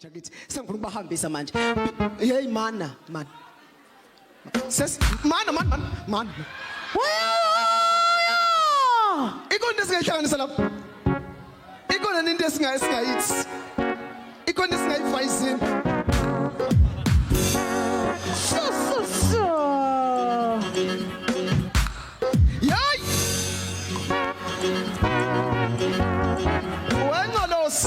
Jakithi sengifuna ukubahambisa manje. Hey mana. Ses man. Ikhona esingayihlanganisa lapha. Ikhona into esingayithi. Ikhona esingayifayizini. Yay! Wengolos.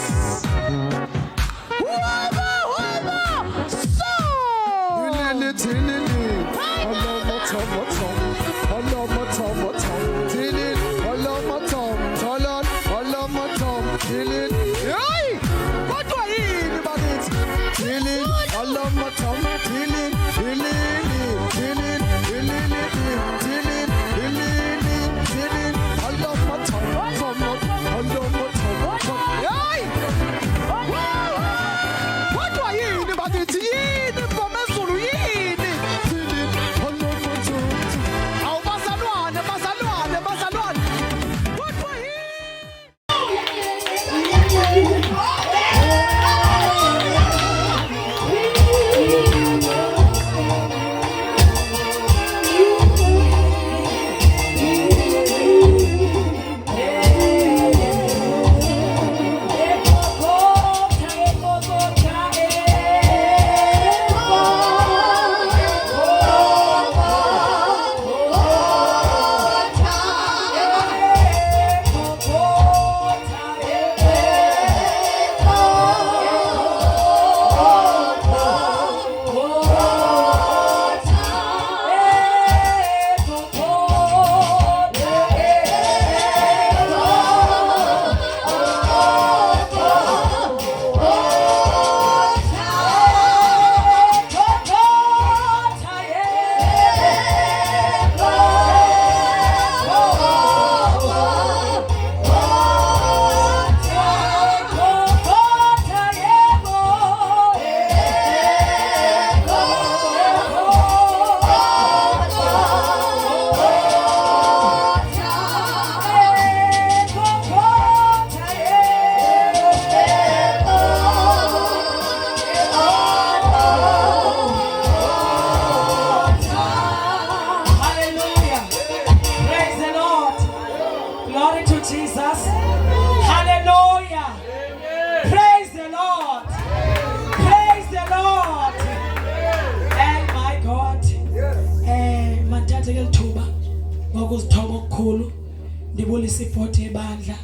Ndibulisa iphothe ebandla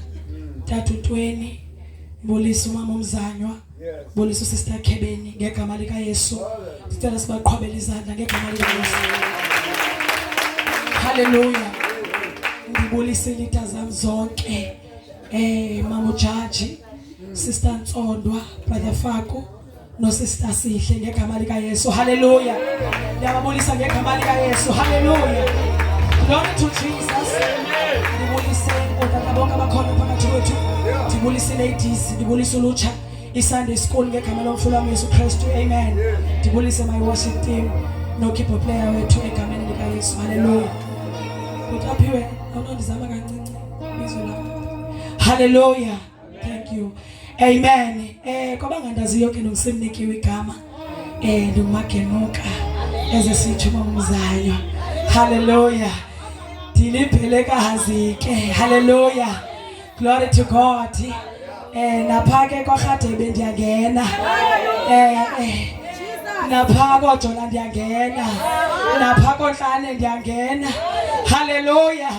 Tata uTweni ngibulisa umama umzanywa ngibulisa uSister Khebeni ngegama lika Yesu sicela sibaqhwabele izandla ngegama lika Yesu Hallelujah ngibulisa ilita zami zonke mama uJaji Sister Ntsondwa Brother Faku no Sister Sihle ngegama lika Yesu Hallelujah ngiyabulisa ngegama lika Yesu Hallelujah Glory to Jesus Ndibulise otata bonke abakhona phakathi kwethu ndibulise ladies ndibulise ulutsha iSunday school ngegama lomfula wami Yesu Kristu amen ndibulise my worship team no keyboard player wethu egameni lika Yesu hallelujah utaphiwe awunondizama kancinci bizwe lapha hallelujah thank you amen kwabangandaziyo ke nokusemnikiwe igama ndumagenuka ezesithu mamuzanywa hallelujah Dilipelekazi ke hallelujah glory to God naphake kwaGadebe ndiyangena napha koJola ndiyangena napha koNhlane ndiyangena hallelujah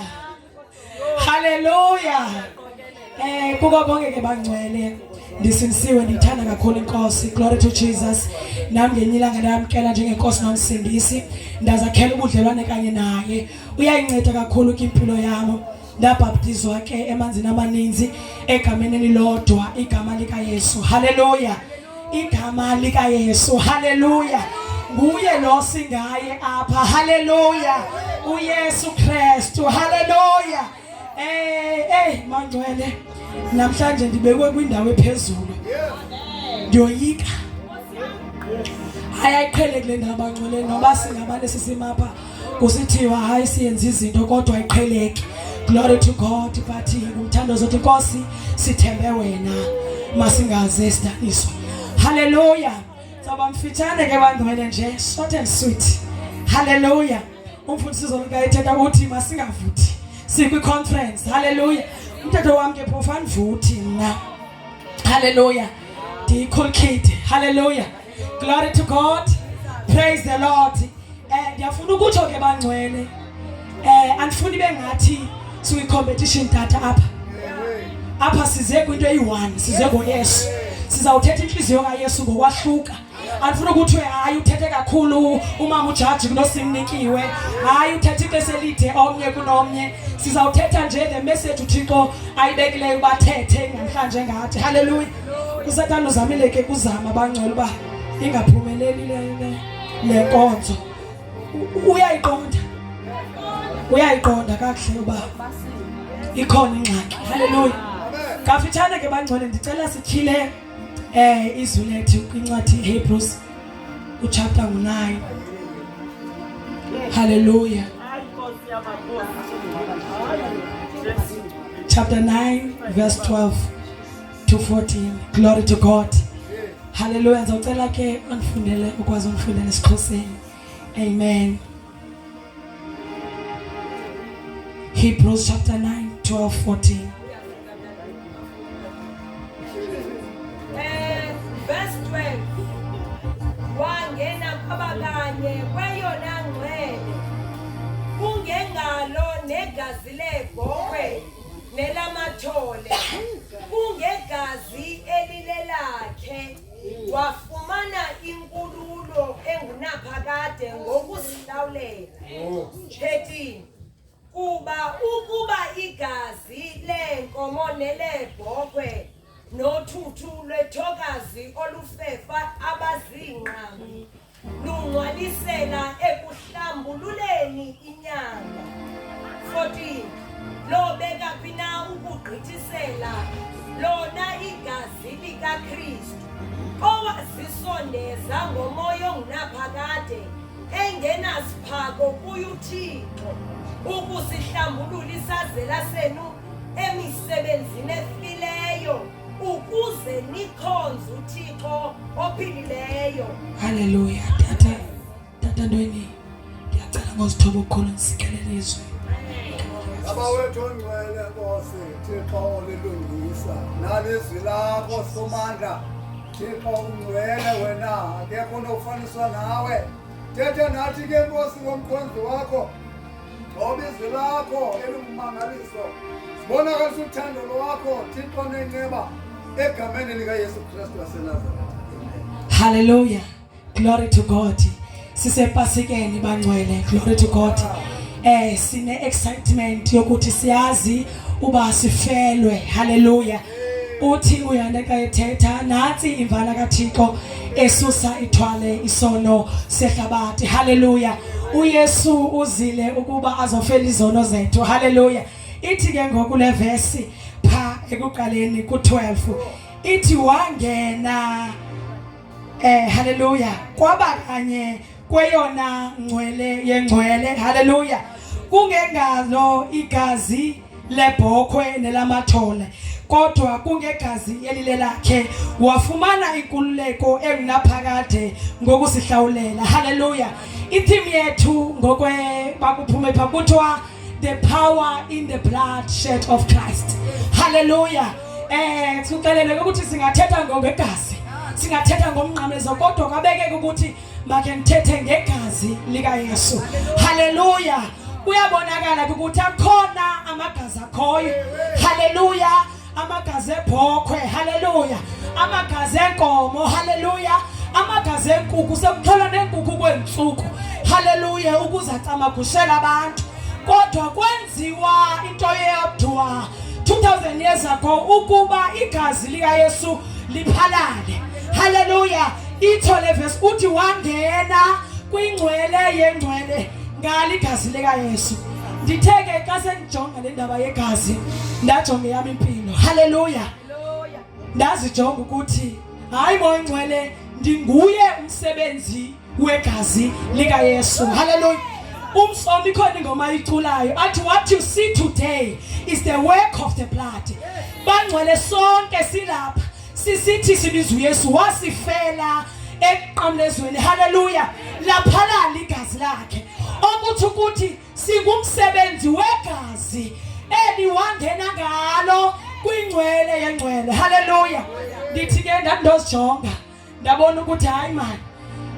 kuko konke ke bangcwele ndisinisiwe ndithanda kakhulu inkosi glory to Jesus nami ngenyilanga ndamkela njengenkosi nomsindisi ndazakhela ubudlelwane kanye naye uyayinceda kakhulu impilo yami ndabaptizwa ke emanzini amaninzi egameni elilodwa igama lika Yesu hallelujah igama lika Yesu hallelujah nguye lo singaye apha hallelujah uYesu Kristu hallelujah mangcwele namhlanje ndibekwe kwindawo ephezulu ndiyoyika ayayiqhele kule ndawo bangcwele noba singabane sisimapha kusithiwa hayi siyenza izinto kodwa ayiqheleki glory to God but umthando zothi Nkosi sithembe wena masingaze sidaniswa Hallelujah. Saba mfitshane ke bangcwele nje, short and sweet. Hallelujah. Umfundisi uzolika ethetha ukuthi masingavuthi. Sikwi conference. Hallelujah. Umthetho wami ke phofu anivuthi na. Hallelujah. The cool kid. Hallelujah. Glory to God. Praise the Lord. Ngiyafuna ukuthi ke bangcwele. Andifuni bengathi siwi competition data apha. Apha size kwinto eyi1, size ngoYesu. Sizawuthetha inhliziyo kaYesu ngokwahluka. Andifuna ukuthi hayi uthethe kakhulu umama ujaji kunosimnikiwe. Hayi uthethe ixesha elide omnye kunomnye. Sizawuthetha nje the message uThixo ayibekileyo bathethe namhlanje ngathi. Hallelujah. Usathana uzamile ke kuzama abangcwele ba ingaphumeleli le nkonzo. Uyayiqonda kakuhle uba ikhona ingxaki. Hallelujah. Kafitshane ke bangcwele ndicela sityhile izwi lethu kwincwadi Hebrews uchapter 9. Hallelujah. Chapter 9 verse 12 to 14. Glory to God. Hallelujah. Ndizocela ke unifundele ukwazi unifundele isiXhoseni. Amen. Hebrews chapter 9 12 14. Verse 12. Wangena kwabanye kweyona ngcwele kungengalo negazi lebhokwe nelamathole kungegazi elilelakhe wafumana inkululo engunaphakade ngokusihlawulela. 13. Kuba ukuba igazi lenkomo nelebhokwe nothuthu lwethokazi olufefa abazingqami lungcwalisela ekuhlambululeni inyanga. 14. Lobeka kwina ukugqithisela lona igazi likaKristu owazisondeza ngomoya ongunaphakade engenasiphako kuye uThixo ukusihlambulula isazela senu emisebenzini efileyo ukuze nikhonze uThixo ophilileyo. Hallelujah. Tata ntweni ndiyacela ngozithoba ukukhulu nisikelele izwi. Abawethu ongcwele Nkosi Thixo olilungisa nalizwi lakho somandla Thixo ungcwele wena akekho onokufaniswa nawe. Thetha nathi ke Nkosi ngomkhonzi wakho ngoba izwi lakho elingumangaliso sibonakalisa uthando lwakho Thixo nenceba egameni likaYesu Kristu waseNazaretha. Hallelujah. Glory to God. Sisepasikeni bangcwele. Glory to God. Sine excitement yokuthi siyazi uba sifelwe. Hallelujah. Uthi uyandeka ethetha nathi imvana kaThixo esusa ithwale isono sehlabathi. Hallelujah. uYesu uzile ukuba azofela izono zethu. Hallelujah. Ithi ke ngokule verse pha ekuqaleni ku12 ithi wangena hallelujah kwaba kanye kweyona ngcwele yengcwele. Hallelujah. Kungengalo igazi lebhokwe nelamathole kodwa kungegazi elilelakhe wafumana inkululeko engunaphakade ngokusihlawulela. Hallelujah. Itheme yethu ngokwe bakuphume pha kuthiwa the power in the blood shed of Christ. Hallelujah. Sikuxelele ukuthi singathetha ngegazi, singathetha ngomnqamezo kodwa kabeke ukuthi make ngithethe ngegazi lika Yesu. Hallelujah. Kuyabonakala ukuthi akhona amagazi akhoyo. Hallelujah. Amagazi ebhokwe. Hallelujah. Amagazi enkomo. Hallelujah. Amagazi enkukhu sekuthola nenkukhu kwentsuku. Hallelujah. Ukuze acamagushela abantu kodwa kwenziwa into eyodwa 2000 years ago ukuba igazi lika Yesu liphalale. Hallelujah. Ithole verse uthi wangena kwingcwele yengcwele ngale igazi lika Yesu. Nditheke xa sengijonga le ndaba yegazi ndajonga yami impilo. Hallelujah. Ndazijonga ukuthi hayi ngcwele ndinguye umsebenzi wegazi lika Yesu. Hallelujah. Umsomi khona ingoma iculayo athi what you see today is the work of the blood. Bangcwele sonke silapha sisithi sibiza uYesu wasifela eqamlezweni haleluya laphalala igazi lakhe okuthi ukuthi singumsebenzi wegazi eliwangena ngalo kwingcwele yengcwele haleluya ndithi ke ndandozijonga ndabona ukuthi hayi man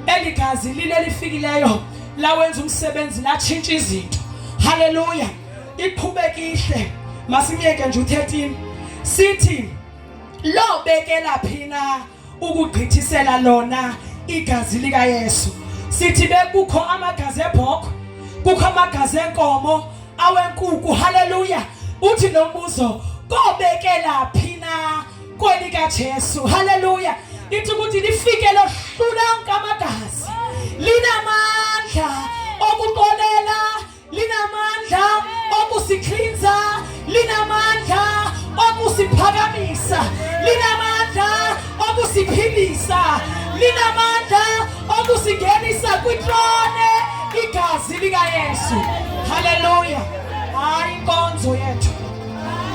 eligazi lile lifikileyo lawenza umsebenzi latshintsha izinto haleluya iqhubekile masimyeke nje u13 sithi lobekela phina ukugqithisela lona igazi lika Yesu sithi bekukho amagazi ebhoko kukho amagazi enkomo awenkukhu haleluya uthi nombuzo kobekela phina kwelika Jesu haleluya ithi ukuthi lifike lohlula ngamagazi linamandla okuqolela linamandla okusiklinza linamandla okusiphakamisa linamandla okusiphilisa linamandla okusingenisa kwitrone igazi lika Yesu haleluya hayi inkonzo yethu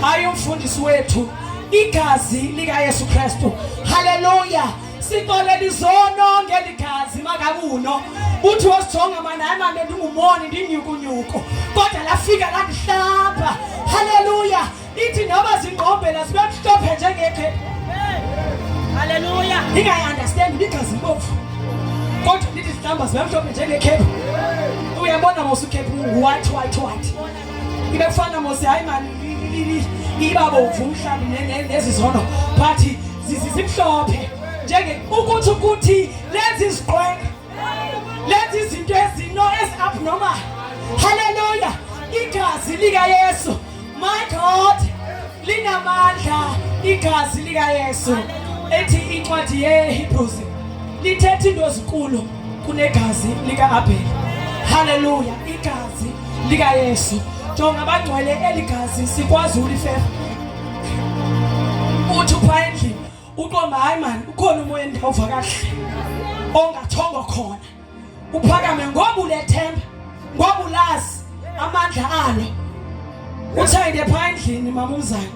hayi umfundisi wethu igazi lika Yesu Kristu haleluya sixolela izono ngeligazi makabuno uthi wasijonga mana hayi manje ndingumoni ndinyukunyuko kodwa lafika landihlapha haleluya ithi noba zingqombela sibemhlophe njengekhe haleluya ningayiunderstand igazi libomvu kodwa lithi sihlamba sibemhlophe njengekhe uyabona mosukephi white ibe kufana mose hayi mani ibabomvu umhlambi nezizono but zizimhlophe njenge ukuthi lezi ziqwenga lezi izinto ezino abnormal haleluya igazi lika Yesu my God linamandla igazi lika Yesu ethi incwadi yeHebrews lithetha into ezinkulu kunegazi lika Abel haleluya igazi lika Yesu jonga abangcwele eligazi sikwazi ulifefa uthi uphandle uqomba hayi man ukhona umoya endawuva kahle ongathongo khona uphakame ngoba ulethemba ngoba ulazi amandla alo uthayide phandleni mama umzana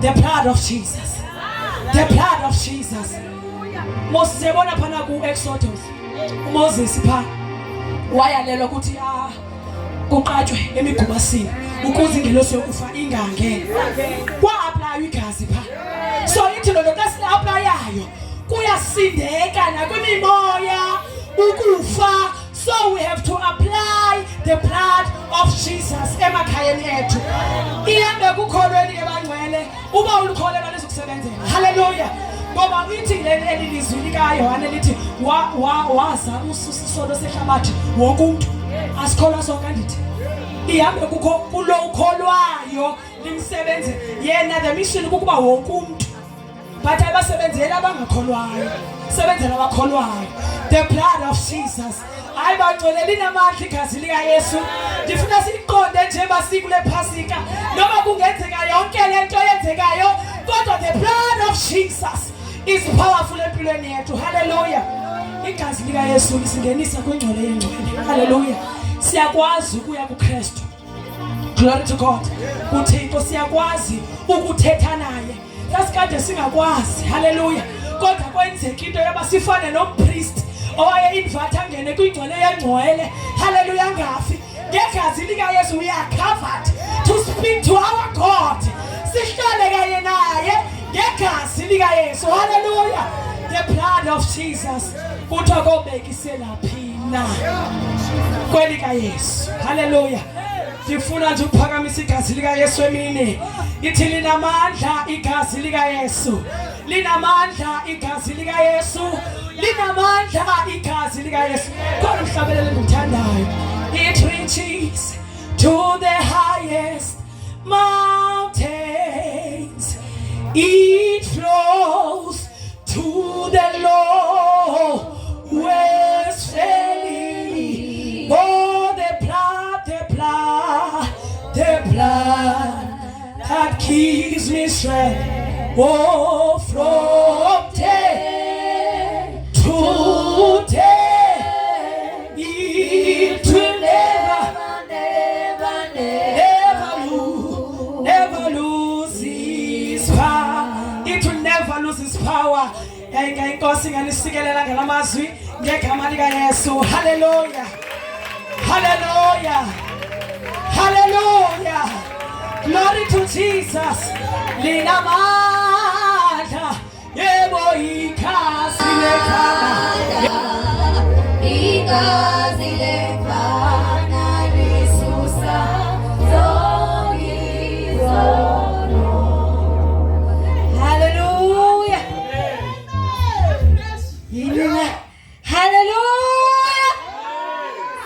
the blood of Jesus the blood of Jesus Moses ebona phana ku Exodus uMoses pha wayalelwa ukuthi kuqatshwe emigubasini ukuze ingelosi yokufa ingangena kwa-apply igazi pha so ithi lo nto sile-applyayo kuyasindeka nakwimimoya ukufa so we have to apply the blood of Jesus emakhayeni ethu ihambe kukholweni ebangcwele uba ulikholelwa lizokusebenzela haleluya ngoba ithi leli lizwi likaYohane lithi waza usisono sehlabathi wonke umuntu asikholwa sonke ndithi ihambe kulo ukholwayo limsebenze yena the mission kukuba wonke umuntu but abasebenzela abangakholwayo sebenzela abakholwayo the blood of Jesus hayi bangcwele linamandla igazi lika Yesu ndifuna siqonde nje basikule phasika noma kungenzeka yonke lento yenzekayo kodwa the blood of Jesus is powerful empilweni yethu haleluya igazi lika Yesu lisingenisa kwingcwele yengcwele haleluya siyakwazi ukuya kuKristu glory to God uThixo siyakwazi ukuthetha naye sasikade singakwazi haleluya kodwa kwenzeka into yoba sifane nompriest owaye invite angene kwingcwele yengcwele haleluya ngafi ngegazi lika Yesu we are covered to speak to our God sihlale kanye naye ngegazi lika Yesu haleluya the blood of Jesus kuthiwa kobekisela phina kwelika Yesu haleluya sifuna nje ukuphakamisa igazi lika Yesu emini ithi linamandla igazi lika Yesu linamandla igazi lika Yesu linamandla igazi lika Yesu kodwa mhlabelele ngithandayo it reaches to the highest mountains it flows to the lowest valley oh the blood that gives me strength oh from day to day it will never lose its power it will never lose its power Inkosi nganisikelela ngelamazwi ngegama lika Yesu. Hallelujah. Hallelujah. Hallelujah. Glory to Jesus. Linamandla yebo ikhasi lekhaya. Igazi lekhaya lisusa zoyizono. Hallelujah. Yini? Hallelujah.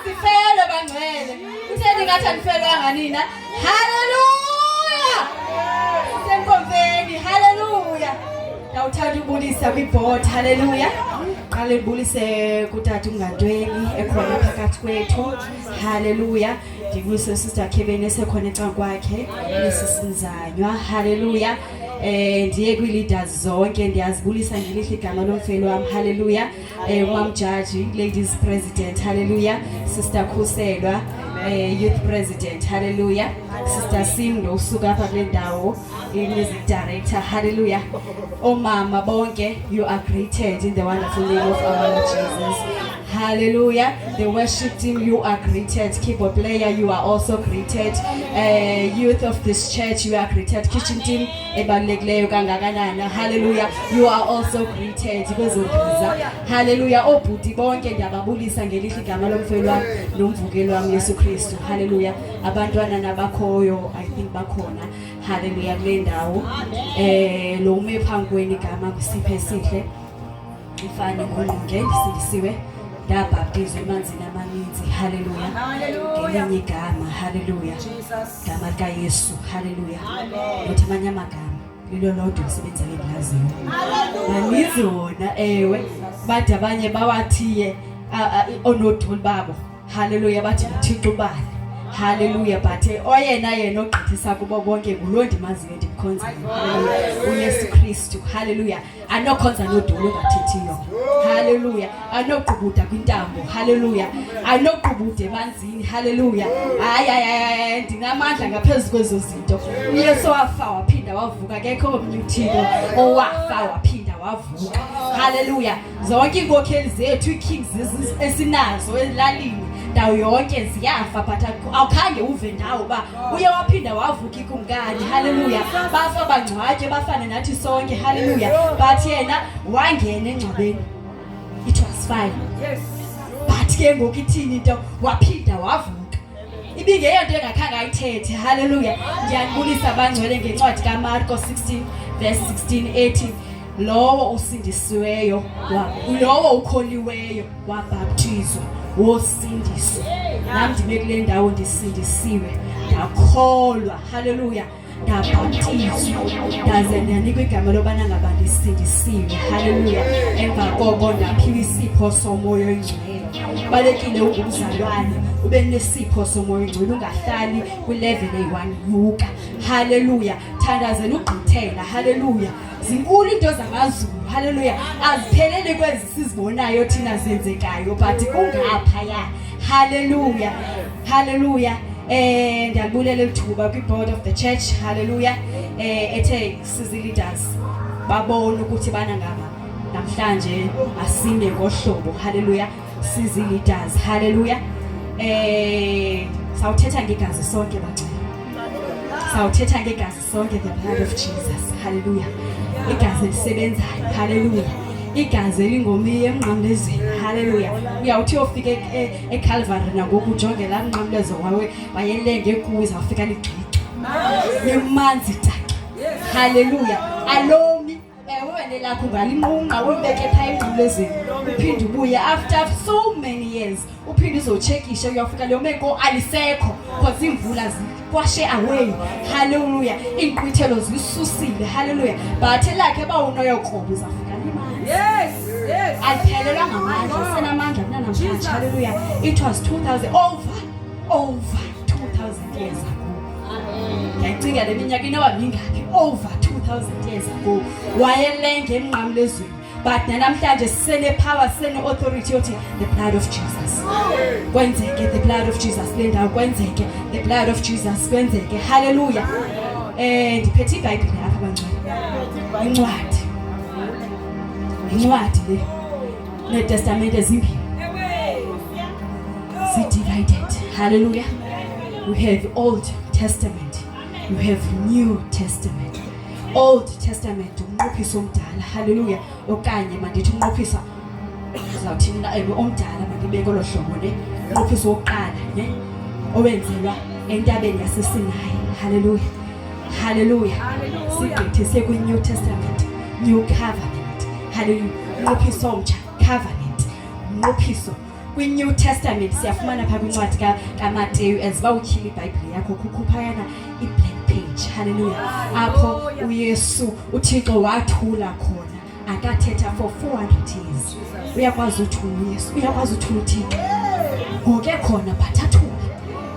Sifele bangcwele. Utheni ngathi anifelanga nina? Hallelujah. Senkonzeni. Hallelujah. Ngawuthanda ubulisa kwiboard. Hallelujah. Qale ubulise kutata uMngantweni ekhona phakathi kwethu. Hallelujah. Ndibulise sister Kebene esekhona ecansi kwakhe lesisinzanywa. Hallelujah. Ndiye kwi-leaders zonke ndiyazibulisa ngelihle igama lomfelo wami. Hallelujah. Umam Jaji, ladies president. Hallelujah. Sister Khuselwa, youth president. Hallelujah. Sister Simdo usuka apha kule ndawo, music director. Hallelujah. Omama bonke, you are greeted in the wonderful name of our Lord Jesus. Hallelujah. The worship team, you are greeted. Keyboard player, you are also greeted. Youth of this church, you are greeted. Kitchen team, ebalulekileyo kangakanana. Hallelujah. You are also greeted. Hallelujah. Obhuti bonke ndiyababulisa ngelihle igama lomfelo wami nomvukelo wami Yesu Kristu. Hallelujah. Abantwana nabakhoyo, I think bakhona. Hallelujah. Kule ndawo. Lo ume phambi kweni igama kusiphe esihle. Ifane ngolunge sisiwe. Ndabhaptizwa emanzini amaninzi. Hallelujah. Ngelinye igama. Hallelujah. Igama lika Yesu. Hallelujah. Nothi amanye amagama lilo lodwa lisebenza ngehlaziyo. Maninzi wona ewe bathi abanye bawathiye onodoli babo. Hallelujah. Bathi uThixo ubani. Hallelujah. But yena ogqithisa kubo bonke ngulo ndimaziyo ndimkhonza. Hallelujah. uYesu Kristu. Hallelujah. Anokhonza nodolo ongathethiyo. Hallelujah. Anoqubuda kwintambo. Hallelujah. Anoqubuda emanzini. Hallelujah. Hayi ndinamandla ngaphezulu kwezo zinto. uYesu wafa waphinda wavuka, akekho omnye uThixo owafa waphinda wavuka. Hallelujah. Zonke inkokheli zethu, ikings esinazo elalini ndawo yonke ziyafa, but awukhange uve ndawo ba uye waphinda wavuka ikumkani. Hallelujah. Bafa bangcwatywe bafane nathi sonke. Hallelujah. But yena wangena engcwabeni. It was fine. Yes. But ke ngoku ithini into waphinda wavuka. Ibingeyo into engakhange ayithethe. Hallelujah. Ndiyanibulisa abangcwele ngencwadi kaMarko 16 verse 16-18. Lowo usindisiweyo lowo ukholiweyo wabhaptizwa wosindiswa. Nami ndime kule ndawo ndisindisiwe, ndakholwa. Hallelujah. Ndabhaptizwa ndaze ndanikwa igama lobana ngaba ndisindisiwe. Hallelujah. Emva koko ndaphiwa isipho somoya oyingcwele. Balekile ungumzalwane ube nesipho somoya oyingcwele, ungahlali kwi-level eyi-1 yuka. Hallelujah. Thandazela ugqithela. Hallelujah. Zinkulu into zamazulu. Hallelujah. Aziphelele kwezi sizibonayo thina zenzekayo, but kungaphaya. Hallelujah. Hallelujah. Ndiyabulela ithuba kwi-board of the church. Hallelujah. Ethe sizi leaders babona ukuthi bana ngaba namhlanje asine ngohlobo. Hallelujah. Sizi leaders. Hallelujah. Sawuthetha ngegazi sonke bacela. Sawuthetha ngegazi sonke, the blood of Jesus. Hallelujah. Igazi lisebenzayo. Hallelujah. Igazi elingomiye emnqamlezweni. Hallelujah. Uyawuthi ufike eCalvary nangoku ujonge la mnqamlezo wawe wayelenge kuwe uzawufika ligqiqi. Nemanzi taka. Hallelujah. Alomi wena lapho ngalinqunqa ubeke pha emnqamlezweni. Uphinde ubuye after so many years. Uphinde uzocheckisha uyafika leyo meko alisekho because imvula kwashe away. Hallelujah. Inqwithelo zisusile. Hallelujah. But elakhe bawunoyo qobo uzafika imali. Yes. Yes. Aliphelelwa ngamandla, senamandla namhlanje. Hallelujah. It was 2000 over 2000 years ago. Ndiyacinga leminyaka inoba mingaphi over 2000 years ago. Wayelenge emnqamlezweni. But namhlanje sene power, sene authority yothi the blood of Jesus. Kwenzeke the blood of Jesus. Lenda kwenzeke the blood of Jesus. Kwenzeke. Hallelujah. Ndiphethe iBhayibhile apha bangcwele. Incwadi. incwadi le neTestament ezimbili divided. Hallelujah. We have Old Testament, you have New Testament. Old Testament umnqophiso omdala. Hallelujah. Okanye mandithi umnqophiso uzawuthini na omdala mandibeke lo hlobo ne umnqophiso wokuqala ne owenzelwa entabeni yaseSinayi. Hallelujah. Hallelujah. Sigqithise kwi-New Testament, New Covenant. Hallelujah. Umnqophiso omtsha, covenant. Umnqophiso kwi-New Testament siyafumana phaa kwincwadi kaMateyu eziba utyhila iBhayibhile yakho kukhuphayana i-blank page. Hallelujah. Apho uYesu uThixo wathula khona akathetha for 400 years. Uyakwazi uthula uYesu, uyakwazi uthula uThixo ngoke khona bathathula.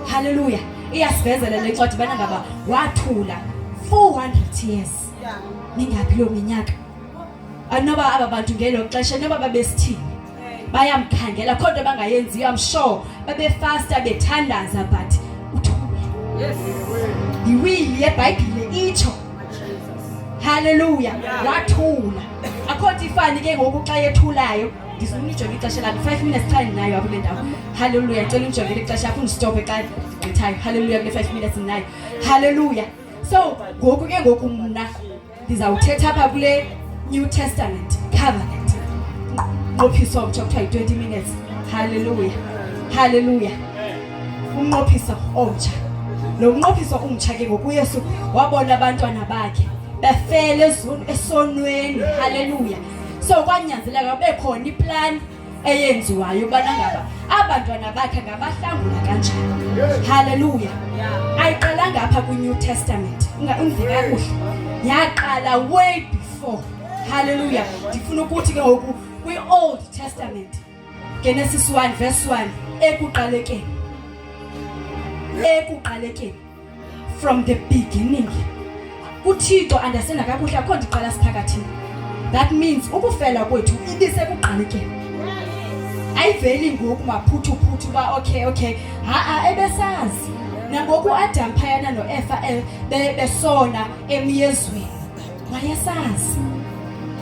Hallelujah. Iyasivezela le ncwadi bana ngaba wathula 400 years. Ningaphi lo minyaka? Anoba aba bantu ngelo xesha noba babesithini bayamkhangela kodwa bangayenzi. I'm sure babefasta bethandaza but uthule. Yes. Iwili yeBhayibhile itsho. Hallelujah. Wathula. Akho ifani ke ngoku xa yethulayo. Ngifuna ujonge ixesha lakho 5 minutes time nayo apho le ndawo. Hallelujah. Ngicela ujonge ixesha yakho undistop xa ngithayo. Hallelujah. Kule 5 minutes nayo. Hallelujah. So ngoku ke ngoku mna ndizawuthetha apha kule New Testament covenant. Umnqophiso omtsha kuthiwa 20 minutes. Hallelujah. Hallelujah. Umnqophiso omtsha. Lo mnqophiso umtsha ke ngoku uYesu wabona abantwana bakhe befele esonweni. Hallelujah. So kwanyanzeleka kube khona iplan eyenziwayo ubana ngaba abantwana bakhe ngabahlangula kanjani. Hallelujah. Ayiqala ngapha kwi-New Testament. Ungivika kuhle. Yaqala way before. Hallelujah. Ndifuna ukuthi ke ngoku kwi-Old Testament Genesis 1 verse 1 ekuqalekeni from the beginning uThixo understand kakuhle akho ndiqala siphakathini. That means ukufela kwethu ibisekuqalekeni. Ayiveli ngoku maphuthu ba okay ebesazi nangoku Adam phayana noEva besona emyezweni wayesazi.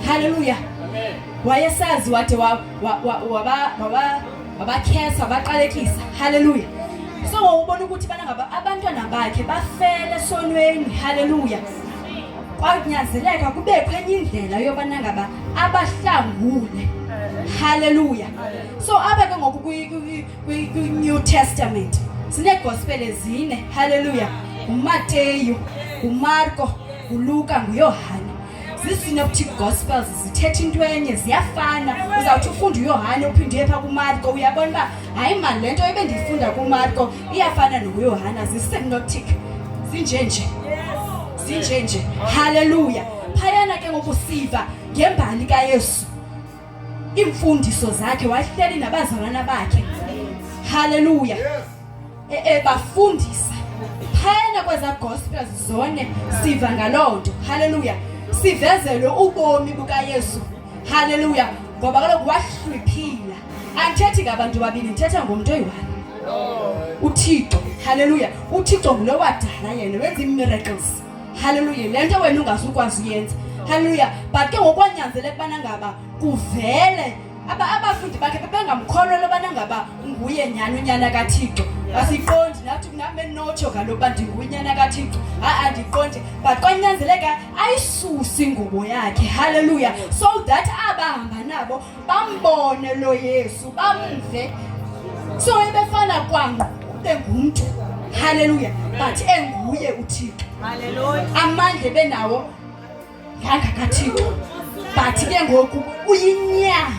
Hallelujah. Amen. Wayesazi wade wabakhesa wabaqalekisa. Hallelujah. So ubona ukuthi bana ngaba abantwana bakhe bafele esonweni. Hallelujah. Kwanyanzeleka kubekho enye indlela yobana ngaba abahlangule. Hallelujah. So apha ke ngoku kwi-New Testament sine gospel ezine. Hallelujah. uMateyu, uMarko, uLuka, nguYohane. Zii-synoptic gospels zithetha into enye, ziyafana. Uzawuthi ufunda uYohane uphinde pha kuMarko uyabona uba hayi mani le nto ebendiyifunda kuMarko iyafana nokuYohana. Zii-synoptic zinjenje. Hallelujah. Phayana ke ngokusiva ngembali kaYesu, imfundiso zakhe, wahleli nabazalwana bakhe. Hallelujah. Bafundisa phayana kweza gospels zone siva ngaloo nto. Hallelujah. Sivezelwe ubomi bukaYesu. Hallelujah. Ngoba kaloku wahluphila. Andithethi ngabantu babili, ndithetha ngomntu oyi-one. uThixo. Hallelujah. uThixo ngulo wadala yena wenza i-miracles. Hallelujah. Le nto wena ungazukwazi uyenza. Hallelujah. But ke ngokwanyanzeleka ubana ngaba kuvele abafundi bakhe bebengamkholwa lobana ngaba nguye nyani unyana kaThixo. Asiqondi nathi kuname notsho kaloba ndingunyana kaThixo. Andiqondi. But kwanyanzeleka ayisusi ingubo yakhe. Hallelujah. So that abahamba nabo bambone lo Yesu, bamve. So ebefana kwangu bengumuntu. Hallelujah. But enguye uThixo. Hallelujah. Amandla benawo nganga kaThixo. But ke ngoku uyinyama.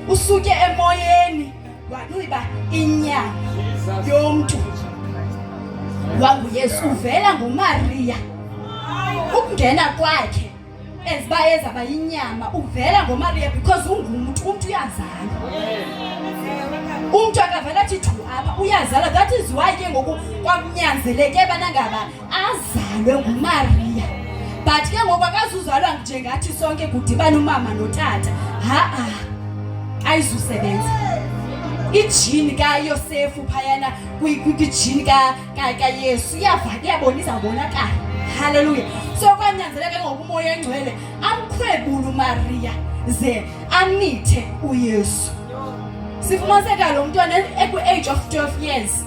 Usuke emoyeni wanuyiba inyama yomntu wanguYesu, uvela nguMaria. Ukungena kwakhe eziba ezaba inyama uvela ngoMaria because ungumuntu, umuntu uyazala. Umuntu akavela athi thu apha uyazala. That is why ke ngoku kwakunyanzeleke bana ngaba azalwe nguMaria. But ke ngoku akazuzalwa njengathi sonke kudibana umama notata. Ayizusebenza. Ijini kaYosefu phayana kwijini kaYesu iyabonisa bonakala. Hallelujah. So kwanyanzeleke ngokumoya engcwele wakhwebula uMaria ze amithe uYesu. Sifumaniseka lo mntwana eku-age of 12 years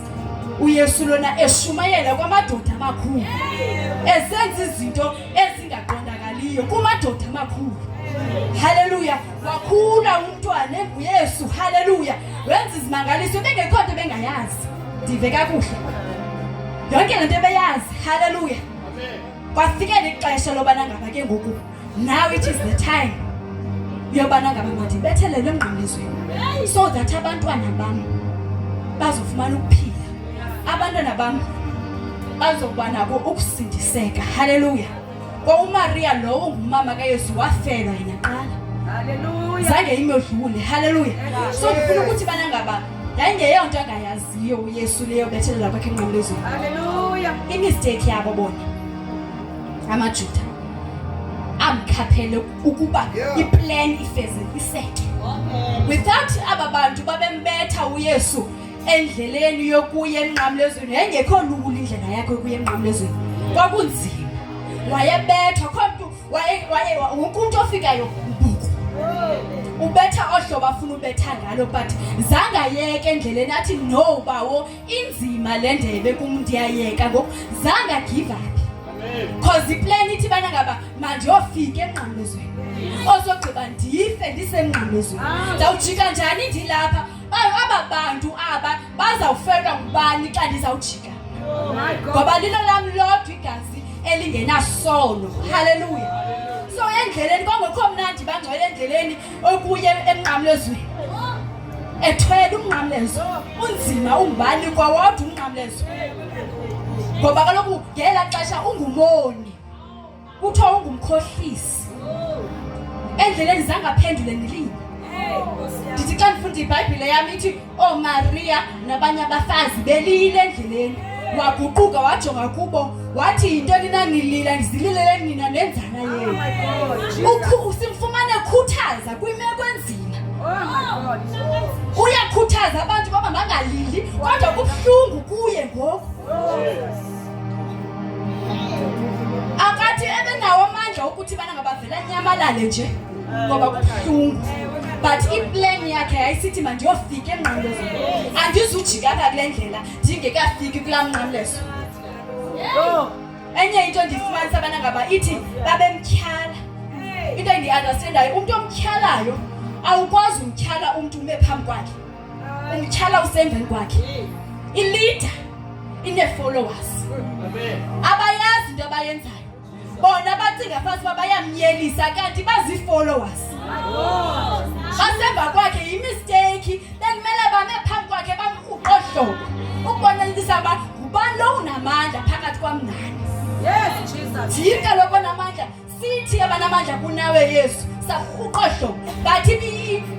uYesu lona eshumayela kwamadoda amakhulu, esenza izinto ezingaqondakaliyo kumadoda amakhulu. Haleluya. Wakhula umntwana enguYesu. Haleluya. Wenza izimangaliso bengekho into bengayazi. Ndive kakuhle. Yonke lento beyazi. Haleluya. Kwafikela ixesha lobana ngaba ke ngoku now it is the time yobana ngaba mandibethelele emnqamlezweni so that abantwana bam bazofumana ukuphila, abantwana bam bazokuba nabo ukusindiseka. Haleluya. Kwa uMaria lo ungumama kaYesu wafelwa yena qala. Haleluya. Zange imodlule. Haleluya. So ngifuna ukuthi bana ngaba yayingeyonto angayaziyo uYesu leyo bethelela kwakhe emnqamlezweni. Haleluya. Imistake yabo bona amaJuda amkhaphele ukuba iplan ifezekiseke. Without ababantu babembetha uYesu endleleni yokuya emnqamlezweni, engekho lula indlela yakhe yokuya emnqamlezweni. Kwakunzima. Wayebethwa khonto wonke umuntu ofikayo ubuku. Ubetha ohlobo afuna ubetha ngalo but zangayeke endleleni athi no bawo inzima le ndebe kumuntu yayeka ngoku zanga give up. Cause iplan ithi bana ngaba manje yofika emnqamlezweni. Ozogqiba ndife ndisemnqamlezweni. Zawujika njani ndilapha? Aba bantu aba bazawufelwa ngubani xa ndizawujika? Ngoba lilo lam lodwa igazi elingenasono. Haleluya. So endleleni kwangekho mnandi bangcwele endleleni okuye emnqamlezweni. Ethwele umnqamlezo unzima ungubani kwawodwa umnqamlezo. Ngoba kaloku ngela xesha ungumoni kuthiwa ungumkhohlisi endleleni zangaphendule nilinye. Ndithi xa ndifunda iBhayibhile yami ithi oMaria nabanye abafazi belile endleleni, waguquka wajonga kubo wathi yintoni na nilila ndizililele nina nenzala yenu. Usimfumane khuthaza kwimeko enzima. Uyakhuthaza abantu baba bangalili kodwa kubuhlungu kuye ngoku. Akathi ebenawo amandla ukuthi bana ngabavela nyamalale nje ngoba kubuhlungu. But iplan yakhe yayisithi manje yofika emnqamlezweni. Andizujika kule ndlela ndingekafiki kulaa mnqamlezo. Enye into ndifumanisa bana ngaba ithi babemtyhala. Into endiunderstandayo umuntu omtyhalayo awukwazi umtyhala umuntu ume phambi kwakhe. Umtyhala usembeni kwakhe. Ileader ine-followers. Abayazi into abayenzayo. Bona bacinga fast bayamyelisa kanti bazi-followers. Basemva kwakhe yimistake bekumele bame phambi kwakhe bamhuqohlobo ukubona lisa ba ngubani lo unamandla phakathi kwamnani. Yes Jesus. Thika lo bonamandla sithi abanamandla kunawe Yesu sahuqohlobo bathi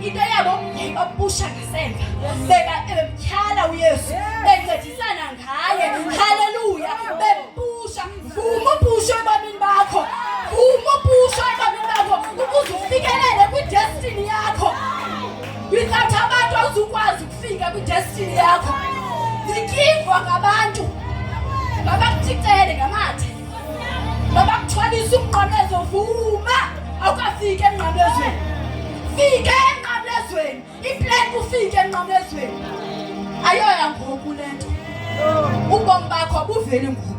into yabo yayibapusha ngasemva bemtyhala uYesu bencedisana ngaye. Haleluya. Bepusha umupusho ebamini bakho, umupusho ebamini bakho ukuze ufikelele kwi-destiny yakho. Without abantu awuzukwazi ukufika kwi-destiny yakho. Zikivwa ngabantu babakuthicele ngamathe babakuthwalisa umnqamlezo vuma awukafiki emnqamlezweni. Fika emnqamlezweni. Iplan ufike emnqamlezweni ayoya ngoku le nto. Ubomi bakho buvele ngoku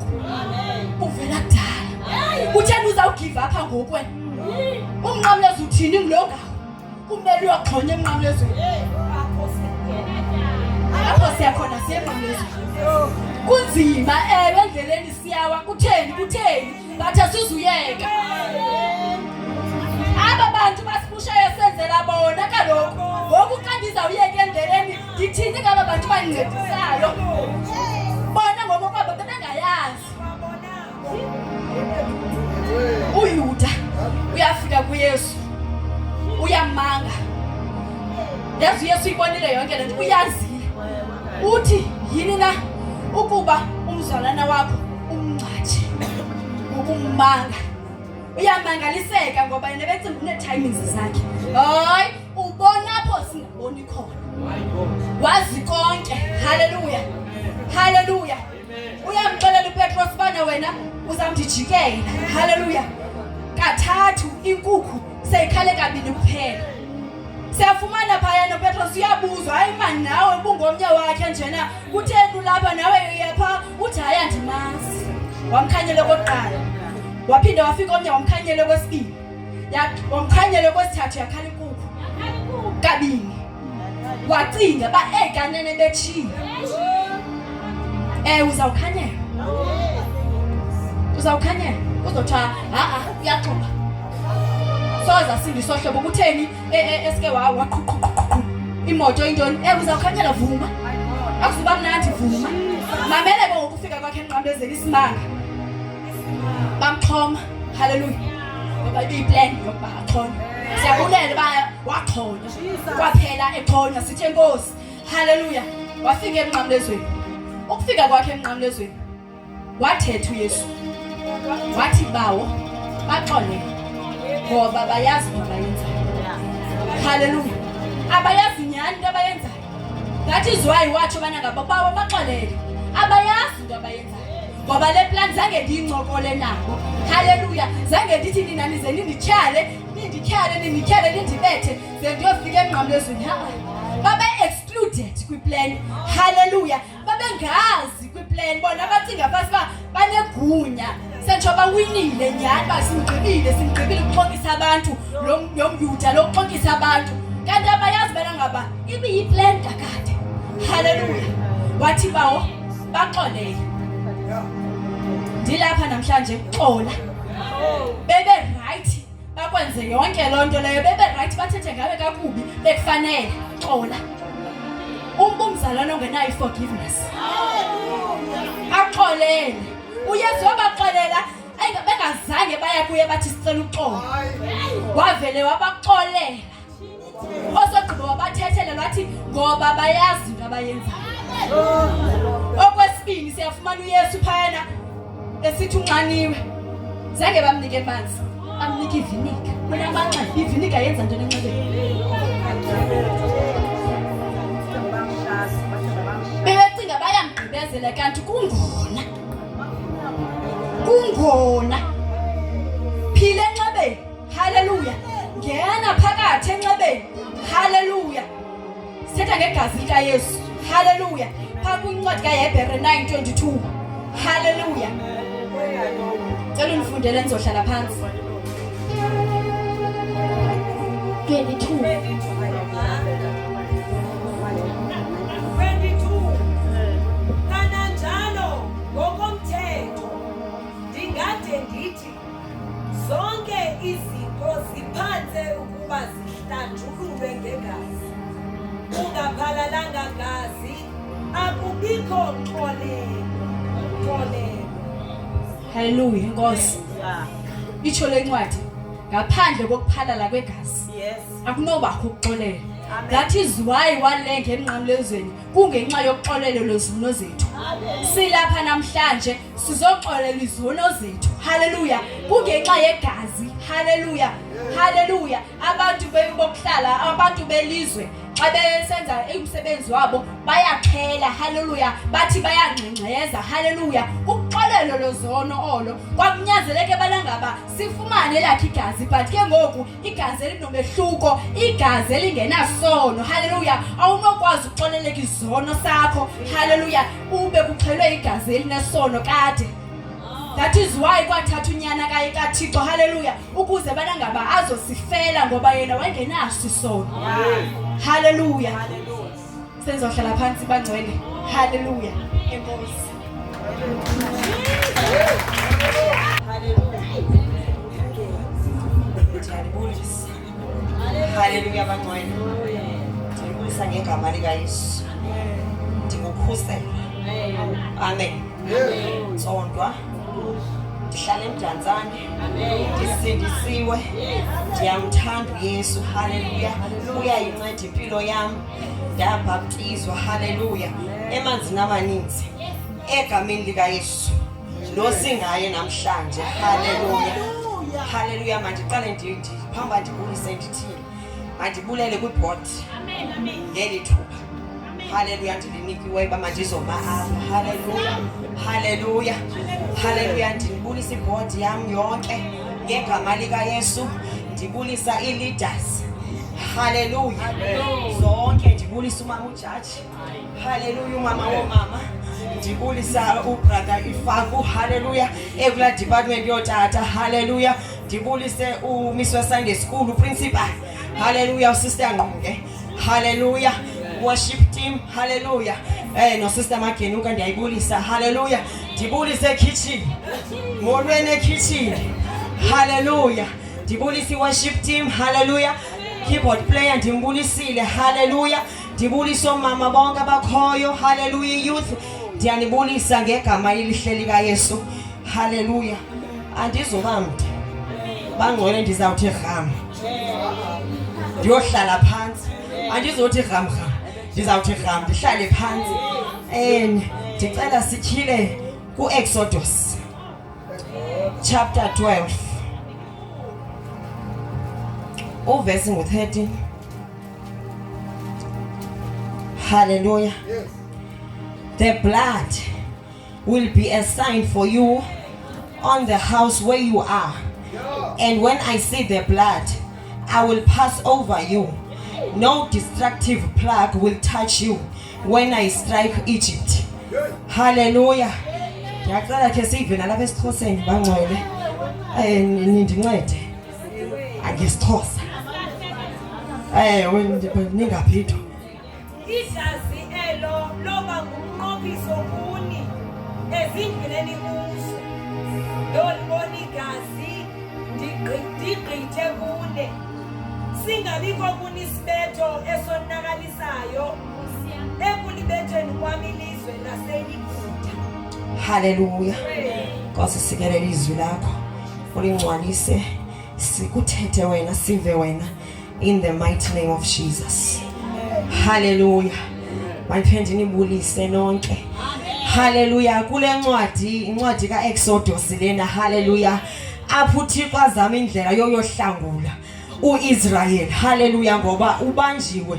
uvela kudala. Utheni uzawugive apha ngoku wena? Umnqamlezo uthini ngilongawo? Kumele uyaxhonya emnqamlezweni. Apho siyakhona siyemnqamlezweni. Kunzima endleleni siyawa kutheni bathi asizuyeka. Aba bantu basipushayo senzela bona kaloku ngoku xa ndizawuyeka endleleni ndithini ngaba bantu bandincedisayo? Bona ngoba kwabo bebengayazi. uYuda uyafika kuYesu uyamanga. Yazi uYesu ibonile yonke lento uyazile. Uthi yini na ukuba umzalwana wakho umncwathi ukummanga. Uyamangaliseka ngoba yena bethi une-timings zakhe. Hayi ubona apho singaboni khona. Wazi konke. Haleluya. Haleluya. Uyamxelela uPetros bana wena uzamdijikela. Haleluya. kathathu inkukhu seyikhale kabini kuphela. Siyafumana phaya noPetros uyabuzwa, hayi mani nawe ubungomnye wakhe njena kutheni lapha nawe uyapha, uthi hayi andimazi. Wamkhanyela okokuqala, waphinda wafika omnye wamkhanyela okwesibili, wamkhanyela okwesithathu yakhala inkukhu kabini. Wacinga ba kanene betshiya. Uzawukhanyela. Uzawukhanyela. Uzothiwa uyaxoxa. Soza sindiswa hlobo kutheni eske waqhuqhuqhuqhu imoto intoni uzawukhanyela vuma. Akuzuba mnandi vuma. Mamele ngokufika kwakhe enqambezela isimanga. Bamxhoma. Hallelujah. Ngoba ibiplan yokuba axhonywe. Siyabulela baya waxhonywa. Kwaphela exhonywa sithi enkosi. Hallelujah. Wafika emnqamlezweni. Ukufika kwakhe emnqamlezweni wathetha uYesu. Wathi bawo baxole ngoba bayazi into abayenzayo. Hallelujah. Abayazi nyani into abayenzayo. That is why watsho bana ngabo bawo baxolele. Abayazi into abayenzayo. Ngoba le plan zange ndincokole nabo. Hallelujah. Zange ndithi nina nize nindityhale, nindibethe ze ndiyofika emnqamlezweni. Babe excluded kwiplan. Hallelujah. Babengazi kwiplan bona bacinga phasi ba banegunya. Sentsho bawinile nyani basimgqibile ukuxokisa abantu lo myuda lokuxokisa abantu. Kanti abayazi bana ngaba ibiyiplan kakade. Hallelujah. Wathi bawo baxolele. Ndilapha namhlanje xola. Bebe right bakwenze yonke lonto leyo, bebe right bathethe ngawe kakubi bekufanele xola. Umzalwane ongenayo forgiveness. Axolele. uYesu wabaxolela bengazange baya kuye bathi sicela uxolo. Wavele wabaxolela. Osogqiba wabathethelela wathi ngoba bayazi into abayenzayo. Okwesibili siyafumana uYesu phayana esithi unxaniwe. Zange bamnike amanzi, bamnika ivinika. Mina amanxeba ivinika yenza into enxebeni. Bebecinga bayamgqibezela kanti kungona. Phila enxebeni. Hallelujah. Ngena phakathi enxebeni. Hallelujah. Sithetha ngegazi likaYesu. Hallelujah. Phakathi kwincwadi kaHebhere 9:22. Hallelujah. Cela unifundele nizohlala phansi. 22. Kananjalo ngokomthetho ndingade ndithi zonke izinto ziphanze ukuba zihlanjululwe ngegazi. Ungaphalalanga gazi akubikho xolelo. Hallelujah. Nkosi. Itsho lencwadi ngaphandle kokuphalala kwegazi. Yes. Akunobakho ukuxolela. That is why walenga emnqamlezweni kungenxa yokuxolela lezono zethu. Silapha namhlanje sizoxolela izono zethu. Hallelujah. Kungenxa yegazi. Hallelujah. Hallelujah. Abantu bokuhlala, abantu belizwe xa besenza umsebenzi wabo bayaxhela. Hallelujah. Bathi bayangcengceza. Hallelujah. Ukuxolelo lozono olo kwakunyanzeleke balangaba sifumane lakhe igazi, but ke ngoku igazi elinomehluko, igazi elingenasono. Hallelujah. Awunokwazi ukuxoleleka izono sakho. Hallelujah. Ube kuxhelwe igazi elinesono kade. That is why kwathatha unyana kaThixo. Hallelujah. Ukuze balangaba azosifela ngoba yena wangenaso isono. Hallelujah. Senzohlala phansi bangcwele. Hallelujah. Enkosi. Hallelujah bangcwele. Ndibulisa ngegama likaYesu. Ndikukhusela. Amen. Sondwa. Ndihlala emdantsane. Ndisindisiwe. Ndiyamthanda uYesu. Hallelujah. Uyayinceda impilo yami. Ndabhaptizwa. Hallelujah. Emanzini amaninzi. Egameni likaYesu. Lo singaye namhlanje. Hallelujah. Hallelujah. Mandiqale ndiphamba ndibulise ndithini. Mandibulele kwibhod. Amen. Ngeli thuba. Hallelujah. Ndilinikiwe uba mandizoma apha. Hallelujah. Hallelujah. Hallelujah. Ndibulisa ibhodi yami yonke. ngegama lika Yesu ndibulisa i-leaders. Hallelujah. Zonke ndibulisa umama uJaji. Hallelujah, umama womama. Ndibulisa ubrother Ifaku. Hallelujah. Ekula department yotata. Hallelujah. Ndibulise uMiss Sunday School principal. Hallelujah, usister Ngqonge. Hallelujah. Worship team. Hallelujah. No sister Makenuka ndiyayibulisa. Hallelujah. Ndibulise kitchen. Molweni kitchen. Hallelujah. Ndibulisa worship team. Hallelujah. Keyboard player ndimbulisile. Hallelujah. Ndibulisa omama bonke abakhoyo. Hallelujah. Youth ndiyanibulisa ngegama elihle lika Yesu. Hallelujah. Andizobamde bangcwele ndizawuthi ram ndiyohlala phansi. Andizothi ram ndizawuthi ram ndihlale phansi. Ndicela sityhile ku-Exodus chapter 12 uverse ngu-13. Hallelujah. The blood will be a sign for you on the house where you are. And when I see the blood, I will pass over you. No destructive plague will touch you when I strike Egypt. Hallelujah. Ndiyacela ke sive nalapha esiXhoseni bangcwele. Nindincede. AngeSixhosa. Ningaphithwa. Igazi elo loba ngumnqophiso kuni ezindleleni kuso. Lolibona igazi ndigqithe kune. Singabikho kuni isibetho esonakalisayo ekulibetheni kwami ilizwe laseLiphutha. Hallelujah. Nkosi sikelele izwi lakho ulingcwalise sikuthethe wena sive wena in the mighty name of Jesus. Hallelujah. Maniphendi nibulise nonke. Hallelujah. Kule incwadi kaExodus lena. Hallelujah. Apho uThixo azama indlela yoyohlangula uIsrael. Hallelujah. Ngoba ubanjiwe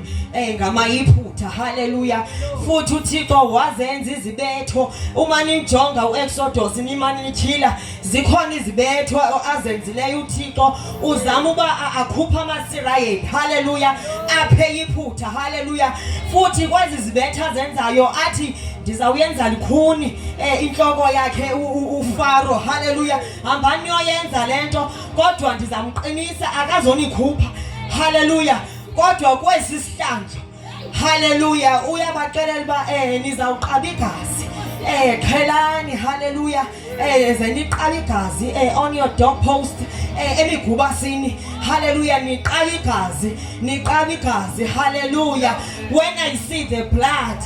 ngamayiphutha. Hallelujah. Futhi uThixo wazenza izibetho. Uma nijonga uExodus nimani nikhila zikhona izibetho azenzileyo uThixo uzama uba akhupha amaSirayeli. Hallelujah. Aphe iphutha. Hallelujah. Futhi kwazi izibetho azenzayo athi ndizawuyenza likhuni inhloko yakhe uFaro. Hallelujah. Hambani niyoyenza lento kodwa ndizamqinisa akazonikhupha. Hallelujah. Kodwa kwesi sihlandlo. Hallelujah. Uyabaxelela ba nizawuqaba igazi. Qhelani. Hallelujah. Zeniqaba igazi on your doorpost emigubasini. Hallelujah. Niqaba igazi. Hallelujah. When I see the blood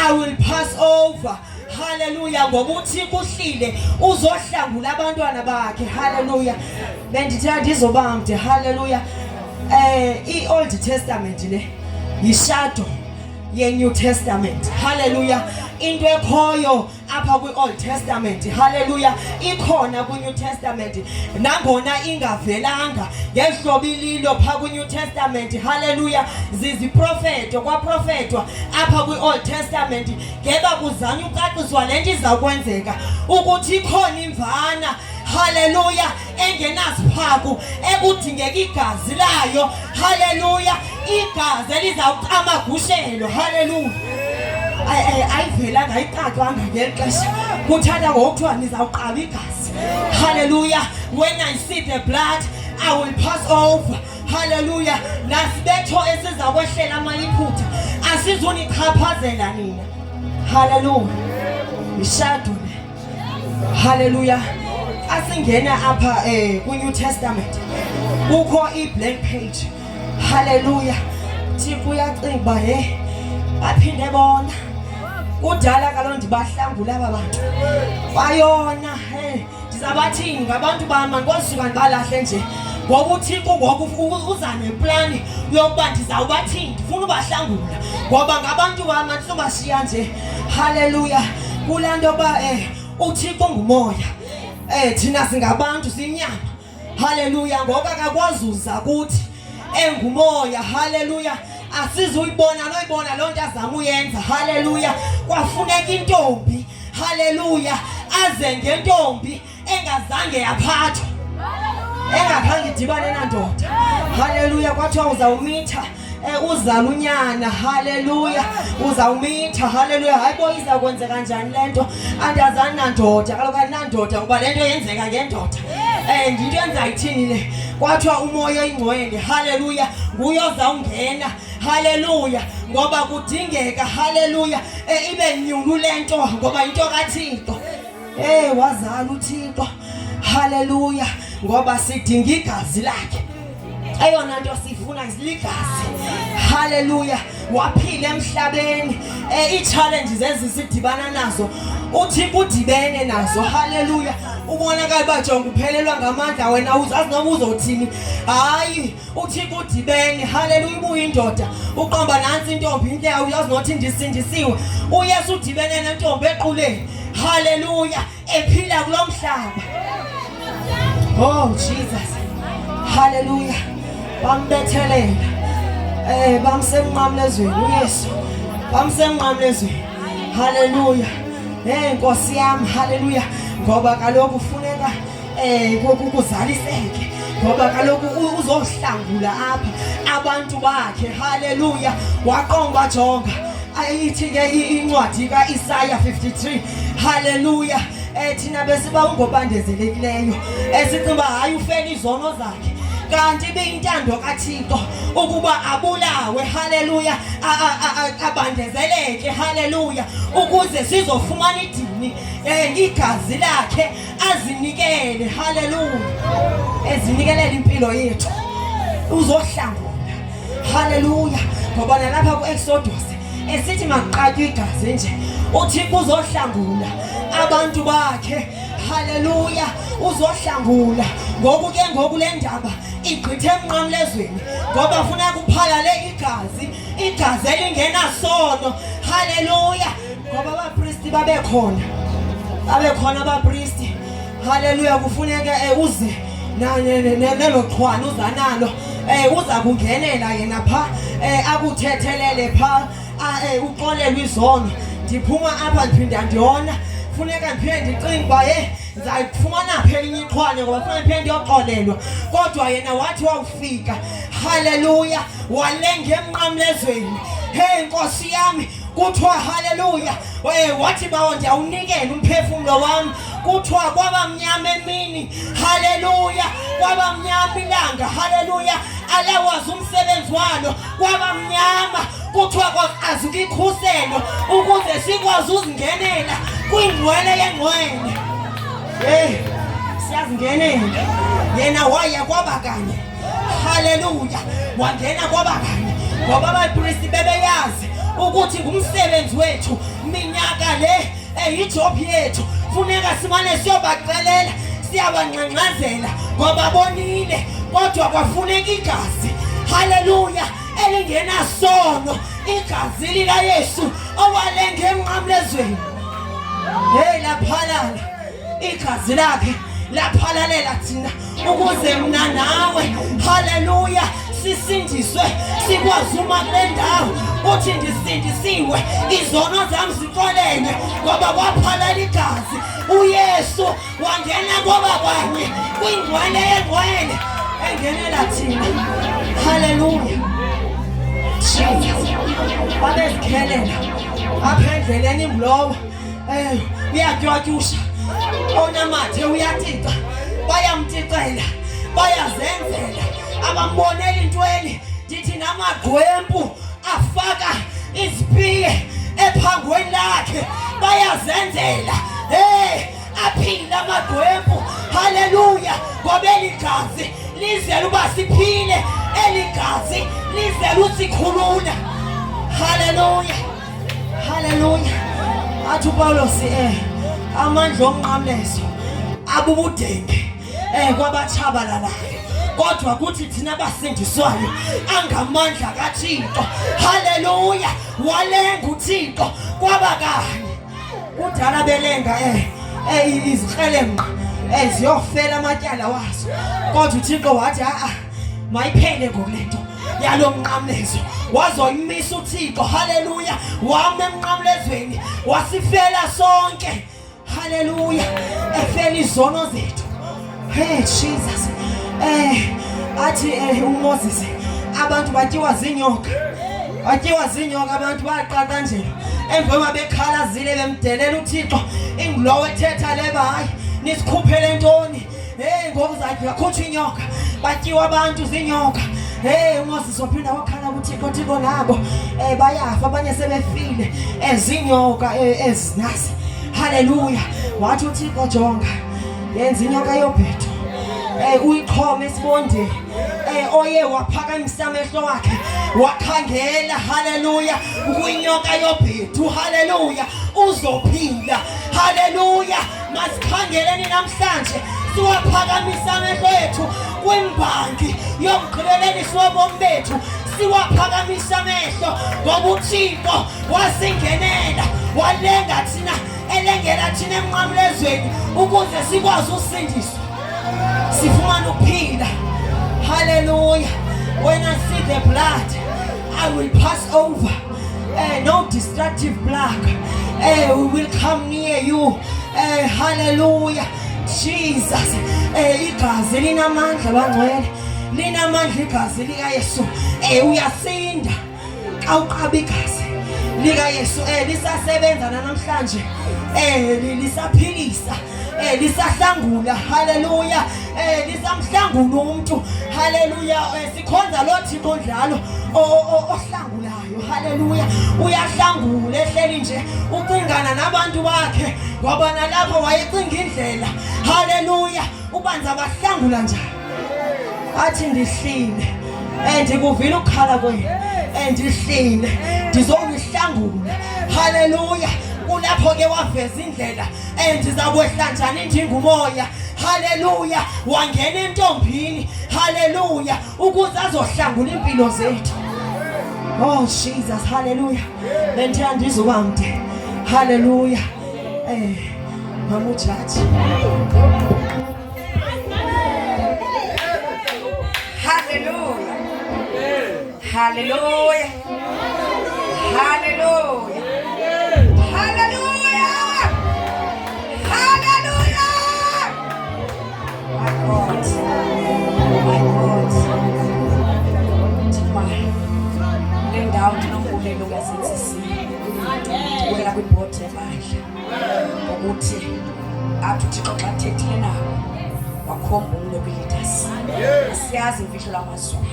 I will pass over. Hallelujah. Ngoba uThixo uhlile uzohlangula abantwana bakhe. Hallelujah. Bendithe ndizobamde. Hallelujah. I-Old Testament le yishadow ye-New Testament. Hallelujah. Into ekhoyo apha kwi-Old Testament. Hallelujah. Ikhona kwi-New Testament nangona ingavelanga ngehlobo ililo pha kwi-New Testament. Hallelujah. Ziziprofeto kwaprofetwa apha kwi-Old Testament ngeba kuzanywa ucaciswa lento izakwenzeka ukuthi ikhona imvana. Hallelujah. Engenasiphaku ekudingeka igazi layo. Hallelujah. Igazi elizawuqamagushelo. Hallelujah. Ayivela ngayicacanga ngexesha kuthatha ngokuthiwa nizawuqaba igazi. Hallelujah. When I see the blood I will pass over. Hallelujah. Nasibetho esizakwehlela amayiphutha asizunichaphazela nina. Hallelujah. Ishado. Hallelujah. Asingena apha ku-New Testament kukho i-blank page. Hallelujah. Thixo uyacinga uba baphinde bona kudala kaloku ndibahlangula aba bantu bayona. Ndizabathini ngabantu bama ngosuka ndibalahle nje ngoba uThixo ngoku uza neplani yokuba ndizawubathini ndifuna ubahlangula ngoba ngabantu bama ndizobashiya nje. Hallelujah. Kulaa nto yoba uThixo ngumoya. Thina singabantu sinyama. Hallelujah. Ngoba akakwazi uza kuthi engumoya. Hallelujah. Asizuyibona noyibona lonto azama uyenza. Hallelujah. Kwafuneka intombi. Hallelujah. Aze ngentombi engazange yaphathwa. engakhange idibane nandoda. Haleluya. Kwathiwa uzawumitha uzalunyana. Haleluya. Uzawumitha. Haleluya. Hayibo iza kwenzeka kanjani lento andazani nandoda. Kaloku andinandoda ngoba lento yenzeka ngendoda. Into enzayithini le? Kwathiwa umoya oyingcwele. Haleluya. Nguye ozawungena. Haleluya. Ngoba kudingeka. Haleluya. Ibe nyulu lento ngoba into kaThixo. Wazala uThixo. Haleluya. Ngoba sidinga igazi lakhe. Ayona nto sifuna isiligazi. Haleluya. Waphila emhlabeni. I-challenges ezisidibana nazo uThixo udibene nazo. Haleluya. Ubonakala bajonga uphelelwa ngamandla wena uzazi noma uzothini. Hayi uThixo udibene. Haleluya. Ubuye indoda uqomba nansi intombi inhle uyazi nothi ndisindisiwe. uYesu udibene nentombi equleni. Haleluya. Ephila kulomhlaba. Oh Jesus. Haleluya. Bambethelela. Bamsemnqamlezweni uYesu. Bamsemnqamlezweni. Haleluya. Nkosi yami. Haleluya. Ngoba kaloku ufuneka ukuzaliseke. Ngoba kaloku uzohlangula apha abantu bakhe. Haleluya. Waqonga jonga. Ayithi ke incwadi kaIsaya 53. Haleluya. Thina besiba ungobandezelekileyo. Esicinga hayi ufela izono zakhe. Kanti beyintando kaThixo ukuba abulawe. Haleluya. Abandezeleke. Haleluya. Ukuze sizofumana idini igazi lakhe azinikele. Haleluya. Ezinikelela impilo yethu uzohlangula. Haleluya. Ngoba nalapha kuExodus esithi maqatywe igazi nje uThixo uzohlangula abantu bakhe. Haleluya. Uzohlangula. Ngoku ke ngoku le ndaba igqithe emnqamlezweni ngoba ufuna kuphalale igazi elingenasono. Haleluya. Ngoba abapristi babekhona abapristi. Haleluya. Kufuneka uze nelo xhwana uzanalo. Uza kungenela yena pha akuthethelele pha uxolelwe izono. Ndiphuma apha ndiphinda ndiyona funeka ndiphinde ndicinga uba ndizayifumana phela inye iqhwane ngoba funeka ndiphinde ndiyoxolelwa. Kodwa yena wathi wawufika. Haleluya. Walenga emnqamlezweni. Nkosi yami. Kuthiwa haleluya. Wathi bawo ndiyawunikela umphefumlo wami. Kuthiwa kwaba mnyama emini. Haleluya. Kwaba mnyama ilanga. Haleluya. Alawazi umsebenzi walo. Kwaba mnyama. Kuthiwa kwazuka ikhuselo ukuze sikwazi uzingenela kwingcwele yengcwele. Siyazingenela. Yena waya kwaba kanye. Haleluya. Wangena kwaba kanye. Ngoba abapristi bebeyazi ukuthi ngumsebenzi wethu minyaka le ijob yethu funeka simane siyobacelela siyabanqanqazela ngoba bonile kodwa kwafuneka igazi. Haleluya. Elingenasono. Igazi likaYesu owalenga emnqamlezweni. Laphalala igazi lakhe laphalalela thina ukuze mina nawe. Haleluya. Sisindiswe sikwazi uma kule ndawo uthi ndisindisiwe izono zami zixolene ngoba kwaphalala igazi. uYesu wangena kwaba kanye kwingcwele yengcwele engenela thina. Haleluya. Babezikhelela apha endleleni imlobo uyatyatyusha onamathe uyatica bayamticela bayazenzela abambonela intweni. Ndithi namagqwempu afaka izipiye ephangweni lakhe bayazenzela. Aphila amagqwempu. Haleluya. Ngoba eligazi lizela uba siphile. Eligazi lizela usikhulula. Haleluya. Haleluya. Athi uPaulos amandla omnqamlezo abubudenge kwabatshabalalayo kodwa kuthi thina basindiswayo angamandla kaThixo. Haleluya. Walenga uThixo kwaba kanye. Kudala belenga izikrelemnqa ziyofela amatyala wazo kodwa uThixo wathi mayiphele ngokulento yalo mnqamlezo wazoyimisa uThixo. Haleluya. Wame emnqamlezweni wasifela sonke. Haleluya. Efela izono zethu. Jesus. athi uMoses abantu batyiwa zinyoka abantu baqa kanjena emva bekhalazile bemdelela uThixo ingulowo ethetha leba hayi nisikhuphele ntoni ngoba uzathi yakhutha inyoka batyiwa abantu zinyoka uMoses waphinda wakhala kuThixo nabo bayafa abanye sebefile ezinyoka ezinasi haleluya wathi uThixo jonga yenza inyoka yobhedo uyichome esibondeni oye waphakamisa amehlo wakhe wakhangela haleluya kwinyoka yobhedu haleluya uzophinda haleluya masikhangeleni namhlanje siwaphakamisa amehlo ethu kwimbangi yomgqibeleni sobomi bethu siwaphakamisa amehlo ngoba uThixo wasingenela walenga thina elengela thina emnqamlezweni ukuze sikwazi usindiswa sifumana ukuphila hallelujah when I see the blood I will pass over no destructive plague we will come near you hallelujah Jesus igazi linamandla bangcwele linamandla igazi lika Yesu uyasinda awuqaba igazi lika Yesu lisasebenza namhlanje lisaphilisa lisahlangula haleluya lisamhlangula umuntu haleluya sikhonza lo Thixo njalo ohlangulayo haleluya uyahlangula ehleli nje ucingana nabantu bakhe ngoba nalapho wayecinga indlela haleluya ubanza bahlangula njalo athi ndihlile ndikuvile ukukhala kwenu ndihlile ndizongihlangula haleluya kulapho ke waveza indlela ndizakwehla njani ndingumoya haleluya wangena entombini haleluya ukuze azohlangula impilo zethu oh Jesus haleluya bendithanda ndizoba mde haleluya mama ujaji haleluya haleluya haleluya hallelujah hallelujah my God lendawo ndinombulelo ngasensisini wena kwibhodi yebandla ukuthi athi uThixo xa thethile nabo wakhomba umntu kwi-leaders siyazi imfihlo lamazulu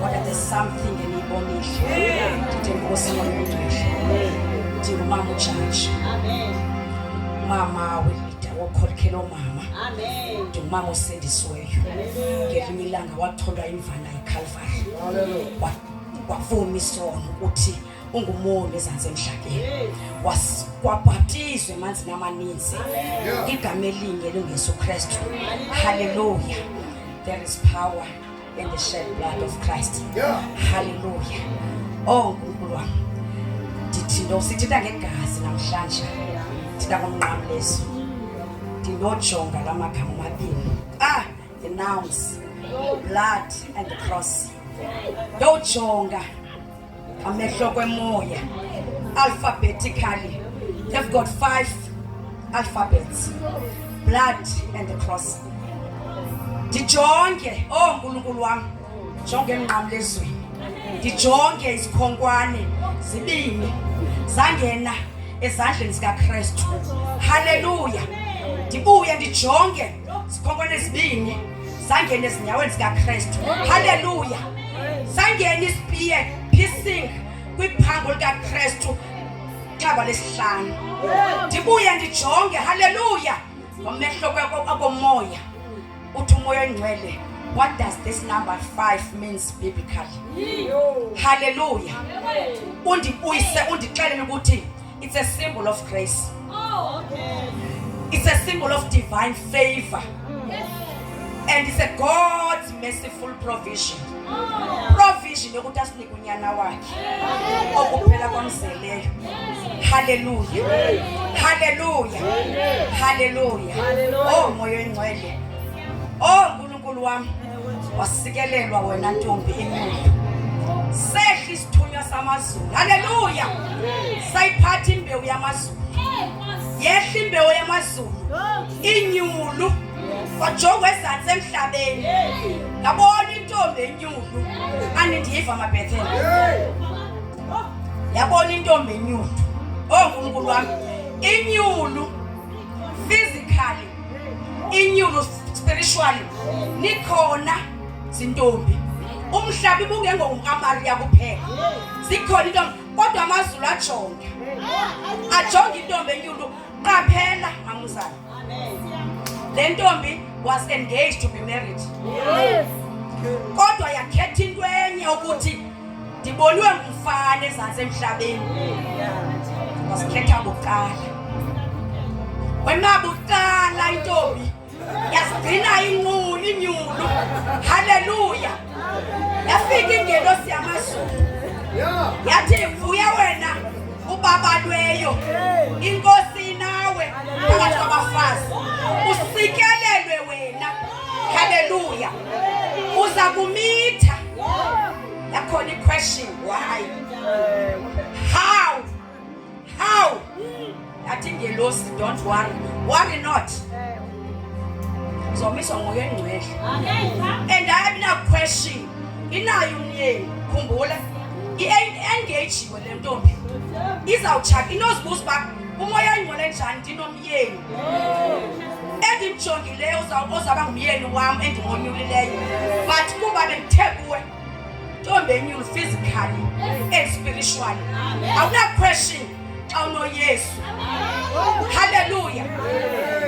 kodwa there's something eniyibonile ndithi nkosi ngomngcwele ndingumama ujaji mama welida wokhokhela omama ndingumama osindisiweyo ngelinye ilanga watholwa imvana eCalvary wavuma isono ukuthi ungumoni ezantsi emhlabeni wabhaptizwa emanzini amaninzi igama elinye lingesu Kristu hallelujah there is power in the shed blood of Christ hallelujah oh nkulunkulu wami ndithi sithetha ngegazi namhlanje thina ngomnqamlezo ndinojonga lamagama amabini the nouns blood and the cross dojonga amehlo kwemoya alphabetically they've got 5 alphabets blood and the cross ndijonge oh nkulunkulu wami jonge emnqamlezweni ndijonge izikhonkwane zibini zangena ezandleni zikaKristu haleluya ndibuye ndijonge izikhonkwane zibini zangena ezinyaweni zikaKristu haleluya zangena isipiye piercing kwiphango likaKristu xaba lesihlanu ndibuye ndijonge haleluya ngomehlo kwakomoya uthi umoya engcwele what does this number 5 means biblically hallelujah undibuyise undixelele ukuthi it's a symbol of grace it's a symbol of divine favor and it's a God's merciful provision yokuthi asinike unyana wakhe okuphela kwamzeleyo hallelujah hallelujah hallelujah oh moya engcwele oh nkulunkulu wami wasikelelwa wena ntombi enyulu sehla isithunywa samazulu haleluya sayiphatha imbewu yamazulu yehla imbewu yamazulu inyulu wajonga ezantsi emhlabeni ngabona intombi enyulu andiyiva amabhethele yabona intombi enyulu oNkulunkulu wami inyulu physically inyulu spiritually nikhona zintombi umhlaba ibungengo uMaria kuphela zikhona intombi kodwa amazulu ajonga intombi enyulu qaphela mamuzana le ntombi was engaged to be married kodwa yakhetha into enye ukuthi ndiboniwe ngumfana ezantsi emhlabeni wasikhetha buqala wena buqala intombi yasigcina inyulu haleluya yafika ingelosi yamazulu yathi vuya wena ubabalweyo inkosi nawe phakathi kwabafazi usikelelwe wena haleluya uza kumitha yakhona question why how yathi ngelosi don't worry not zomiswa nguye engcwele and I have no question inayo umyeni khumbula i-engage le ntombi izawuchaka inozibuza uba umoya engcwele njani ndinomyeni endimjongileyo ozaba ngumyeni wam endimonyulileyo but kuba bendithe kuwe ntombi enyulu physically and spiritually awuna-question xa unoyesu haleluya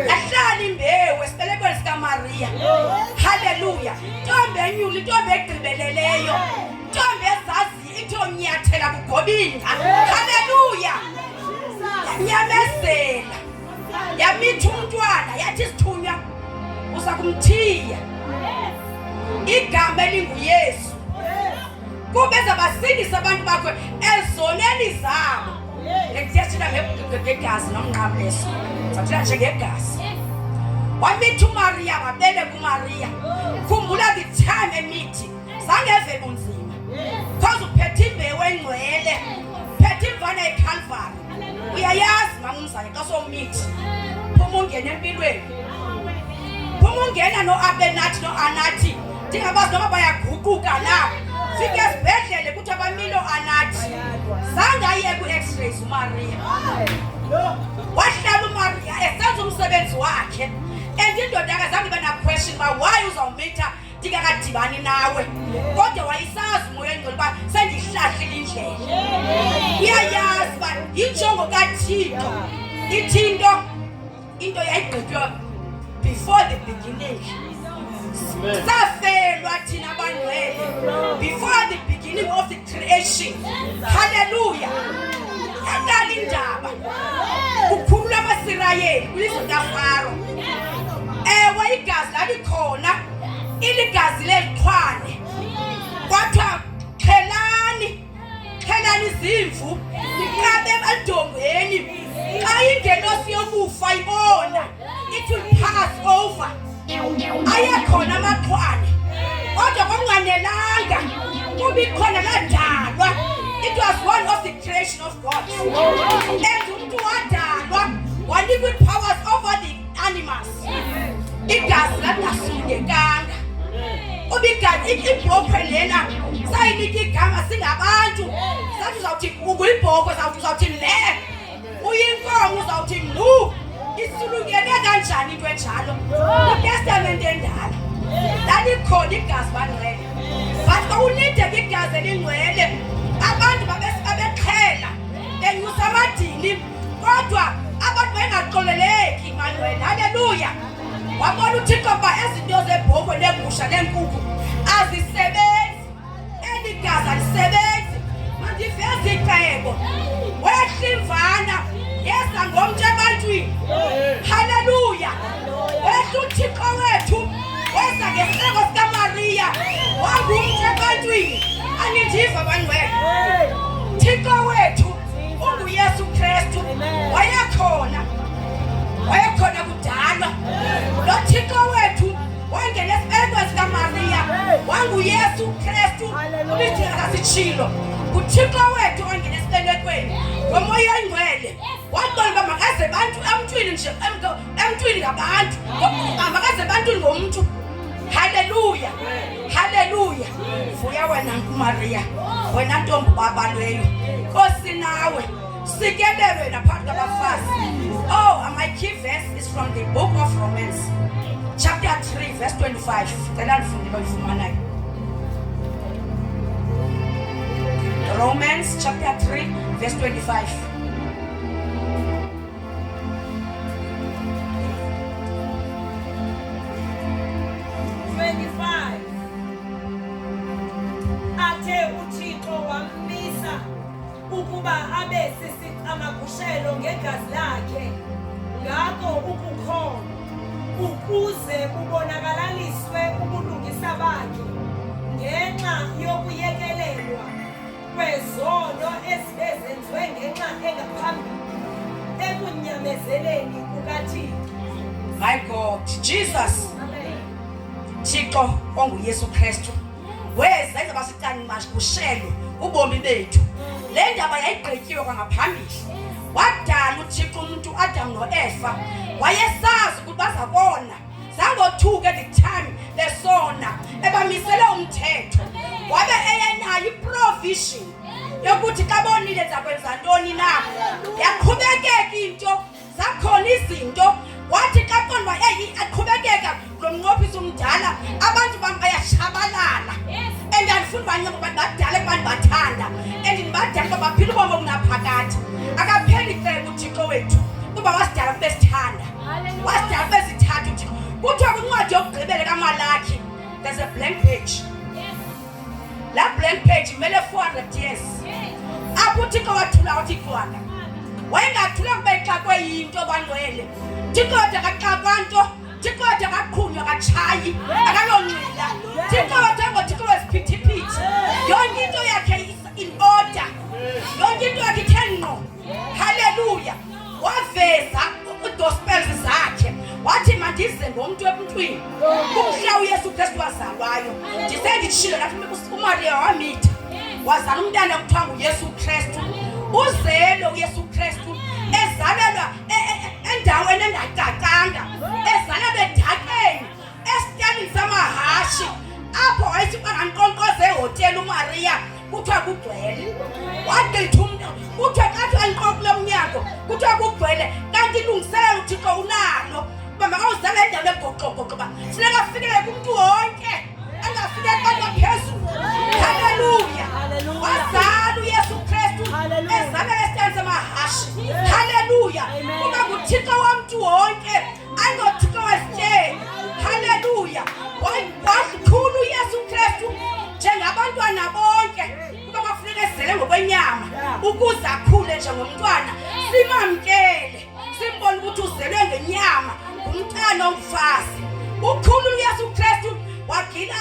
yahlala imbewu esibelekweni sikaMaria haleluya ntombi enyulu intombi egqibeleleyo ntombi ezaziyo ithonyathela kugobinga haleluya yanyamezela yamitha umntwana yathi sithunywa uza kumthiya igama elinguyesu kube ezabasindisa abantu bakho ezoneni zabo lekuthetha ngegazi nomnqamleso sathina njengegazi wamitha uMaria wabele kuMaria khumbula the time emithi zangeve bunzima because uphethe imbewu engcwele phethe imvana eCalvary uyayazi mamumzane xa somithi phuma ungena empilweni phuma ungena noAbenathi noAnathi ndingabazi noma bayaguquka na fika esibhedlele kuthi abamilo anathi zange aye ku-x-rays uMaria wahlala uMaria esenza umsebenzi wakhe and indoda akazange ibe na-question uba why uzawumitha ndingakadibani nawe kodwa wayisazi umoya engcwele uba sendiyihlahlile indlela uyayazi uba yinjongo kaThixo ithi into yayigqitywa before the beginning safelwa thina abangcwele before the beginning of the creation haleluya yaqala indaba kukhulula abaSirayeli kwilizwe kaFaro ewe igazi lalikhona iligazi leliqhwane kwathiwa qhelani izimvu niqabe emadongweni xa ingelosi yokufa ibona it will pass over ayakhona amaqhwane kodwa kunganelanga kuba ikhona ladalwa it was one of the creation of God and umuntu wadalwa wanikwa powers over the animals igazi lalingasungekanga ubigazi ibhokwe lena sayinika igama singabantu sathi uzawuthi unguyibhokwe uzawuthi ne uyinkomo uzawuthi mu isulungene kanjani into enjalo iTestament endala lalikhona igazi bangcwele but kwakunideka igazi elingcwele abantu babeqhela benyusa amadini kodwa abantu bengaxoleleki bangcwele haleluya wabona uThixo ba ezinto zebhokwe negusha nenkukhu azisebenzi eligazi alisebenzi mandiveze icebo wehlimvana yesa ngomtsha ebantwini haleluya wehla uThixo wethu wesa ngesicelo sikaMaria wangumtsha ebantwini anindiva bangcwele Thixo wethu unguYesu Kristu wayekhona kudala lo Thixo wethu wangena esibelekweni sikaMaria wanguYesu Kristu ulithi akasitshilo uThixo wethu wangena esibelekweni ngomoya engcwele waqonda makaze emntwini nje emntwini ngabantu makaze ebantwini ngomuntu. Haleluya, haleluya. Vuya wena Maria, wena ntombi babalweyo. Nkosi nawe sikelelwe naphakathi kwabafazi. Oh, and my key verse is from the book of Romans chapter 3 verse 25. Cela ndifundile uyifumanayo. Romans chapter 3 verse 25. Athe uThixo wambisa ukuba abe sisiqamagushelo ngegazi lakhe, ngakho ukukholwa ukuze kubonakaliswe ubulungisa bakhe ngenxa yokuyekelelwa kwezono ezibezenziwe ngenxa engaphambili ekunyamezeleni kukaThixo. My God, Jesus, Thixo onguYesu Kristu, weza izaba siqamagushelo ubomi bethu. Le ndaba yayigqityiwe kwangaphambili. Wadala uThixo umuntu Adam noEva, wayesazi ukuthi bazabona. Zangothuke at the time besona ebamisele umthetho. Wabe eyenayo iprovision yokuthi kabonile zakwenza ntoni na. Yaqhubekeka into, zakhona izinto. Wathi kaqondwa aqhubekeka lomnqophisi umdala, abantu bayashabalala. And andifuni banyama badala abantu bathanda. And nibadala baphila ubomi obunaphakade. Akapheli cebo uThixo wethu kuba wasidala besithanda. Wasidala besithatha uThixo. Kuthiwa kwincwadi yokugqibela kaMalaki, there's a blank page. La blank page imele 400 years. Apho uThixo wathula uThixo wakhe. Wayengathula kube exakwe yinto bangcwele. Thixo akaxakwa nto, Thixo akaqhunywa akatshayi, akalonqila. Thixo wesiphithiphithi. Yonke into yakhe in order. Yonke into yakhe ithe ngqo. Hallelujah. Waveza ugospel zakhe. Wathi mandize ngomuntu ebuntwini. Kumhla uYesu Kristu wazalwayo. Ndisenditshilo nathi uMaria wamitha. Wazala umntana kuthiwa nguYesu Kristu. Uzelo uYesu Kristu ezalelwa endaweni engacacanga, ezalelwa edakeni, esityalini samahashi, apho wayethi bangankonkoze ehotela uMaria kuthiwa kugcwele. Wagqitha umntu kuthiwa kathi aliqoqule umnyango kuthiwa kugcwele, kanti ilungiselela uThixo unalo uba makawuzala endaweni egoqogoqoba funeka afikelele kumntu wonke, angafikeli abantu aphezulu. Haleluya. Wazala uYesu Kristu ezalelwa esityalini samahashi. Haleluya. Kuba nguThixo wamntu wonke, angoThixo wesityeni. Haleluya. Wakhulu uYesu Kristu njengabantwana bonke kuba bafuneka ezele ngokwenyama ukuze akhule njengomntwana. Simamkele, simbone ukuthi uzelwe ngenyama ngumntana omfazi. Ukhulu uYesu Kristu wagila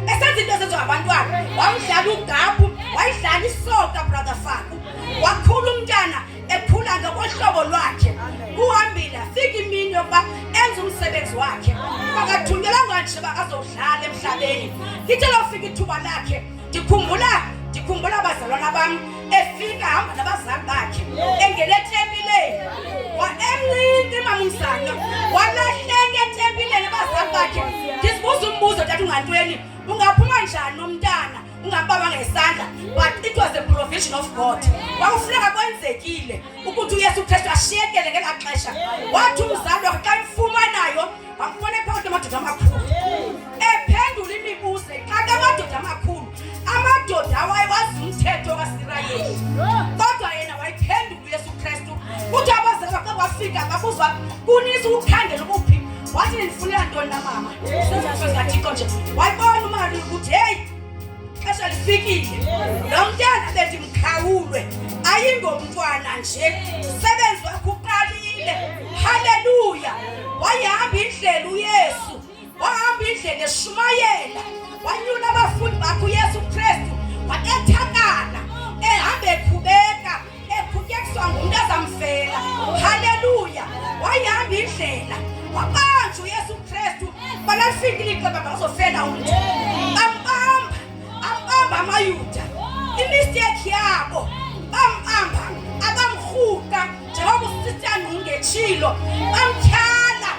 esenza into ezenziwa ngabantwana. Wamdlala ugabhu, wayidlala isoka brother Faku. Wakhula umntana ephula ngohlobo lwakhe. Kuhambile afika imini yokuba enze umsebenzi wakhe. Akathunyelanga nje bakazodlala emhlabeni. Lithe lofika ithuba lakhe, ndikhumbula abazalwana bami efika hamba nabazali bakhe engene etempileni. Emncinci mamumsana walahleka etempileni abazali bakhe. Ndisibuza umbuzo tathi ungantweni, ungaphuma njani nomntana ungambaba ngesandla? But it was a provision of God. Kwakufuneka kwenzekile ukuthi uYesu Kristu ashiyekele ngelaxesha. Wathi umzali wakhe xa imfumanayo wamfuna phakathi kwamadoda amakhulu. Ephendula imibuzo xaka amadoda amakhulu. Amadoda awayewazi umthetho kaSirayeli. Kodwa yena wayiphendula uYesu Kristu. Kuthi abazali bakhe bafika babuzwa kunisa ukukhangela ubuphi. Wathi nifunela ntoni na mama? Senzathixo nje. Wayibona uMaria ukuthi hey, xesha lifikile. Lo mntana bendimkhawulwe ayingomntwana nje, umsebenzi wakhe uqalile. Haleluya. Wayihamba indlela uYesu, wahamba indlela eshumayela, wanyula abafundi bakhe uYesu Kristu, wakethakala ehamba ekhubeka, ekhukekiswa ngumuntu azamfela. Haleluya. Wayihamba indlela, wabanjwa uYesu Kristu, balafikile ixesha bazofela umuntu. Ambamba amayuda, imistake yabo, bambamba abamhuka njengoba usitya nungechile umlilo bamtyhala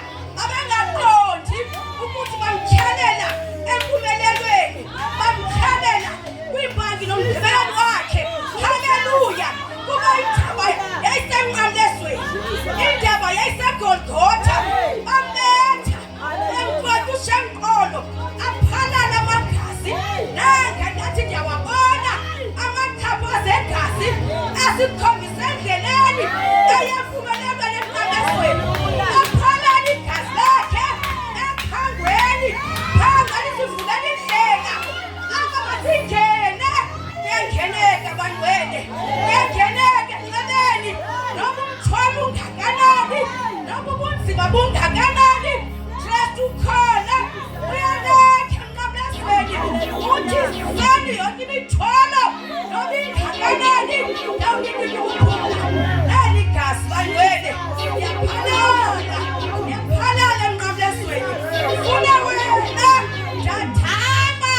abangaqondi ukuthi bamtyalela empumelelweni bamtyalela kwibhanki nomgqibelelo wakhe. Haleluya. Kuba indaba yayisenqamlezweni, indaba yayisegolgotha, bametha emqwadusha emqolo aphalala amagazi. Nanga ndathi ndiyawabona amathaphu azegazi asikhombisa endleleni eyempumelelo lenqamlezweni. Aphalala igazi lakhe ephangweni, phangani sivulela indlela apha masingene. Kuyangeneka bantwene, kuyangeneka enqabeni noma umthwalo ungakanani noma ubunzima bungakanani. Kristu ukhona uyanetha emnqamlezweni uthi zifani yonke imithwalo noma ingakanani yawunikile ukuphumla. Nali igazi bantwene liyaphalala emnqamlezweni. Ufuna wena njathama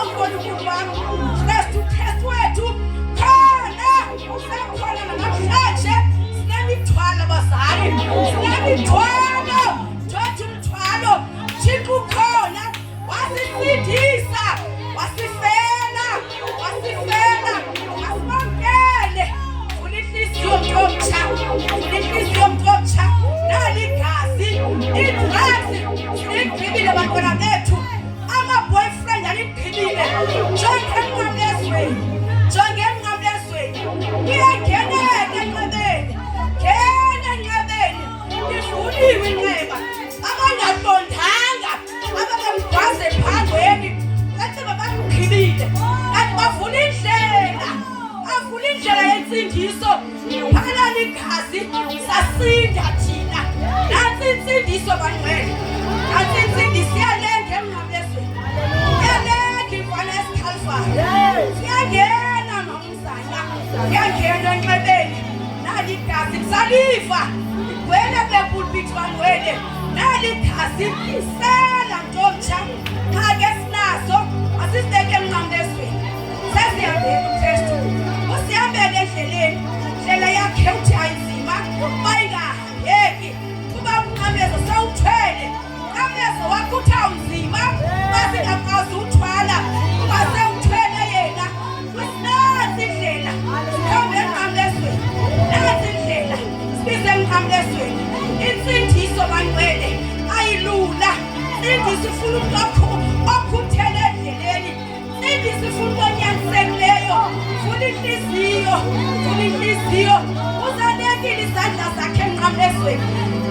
Nkulunkulu wami. Kristu wethu khona usekhona namhlanje. Sinemithwalo bazali, sinemithwalo. Thothi umthwalo Thixo ukhona wasisindisa, wasifela. Asibamkele. Vula inhliziyo mntomtsha, nali igazi idrugs silingqibile bantwana bethu. Ama-boyfriend alingqibile. Jonge emnqamlezweni. Kuyangeneka enqabeni. Ngena enqabeni. Ivuliwe inqeba. Abangaqondanga ababemgwaze phangweni bathi babamgqibile. Kanti bavula indlela yensindiso. Phalala igazi sasinda thina. Nansi insindiso bantwene. Nansi insindiso iyalenga emnqamlezweni. Iyalenga imfana esiKhalvari. Siyangena nomzana. Siyangena enqabeni. Nali igazi lisaliva. Ligcwele kule pulpit bantwene. Nali igazi lisela ntomtsha. Xa-ke sinaso asisibeke emnqamlezweni. Sesiyambeka uKristu. Usiyambeka endleleni. Ndlela yakhe uthi ayinzima bayingahambeki. Kuba umnqamlezo sewuthwele. Umnqamlezo wakho uthi awunzima basingakwazi uthwala. Kuba sewuthwele yena. Nansi indlela sihambe emnqamlezweni. Nansi indlela sibize emnqamlezweni. Insindiso bantwene ayilula. Insindiso ifuna umuntu okhuthele endleleni. Insindiso ifuna umuntu onyanisekileyo. Vula inhliziyo. Uzanekile izandla zakhe emnqamlezweni.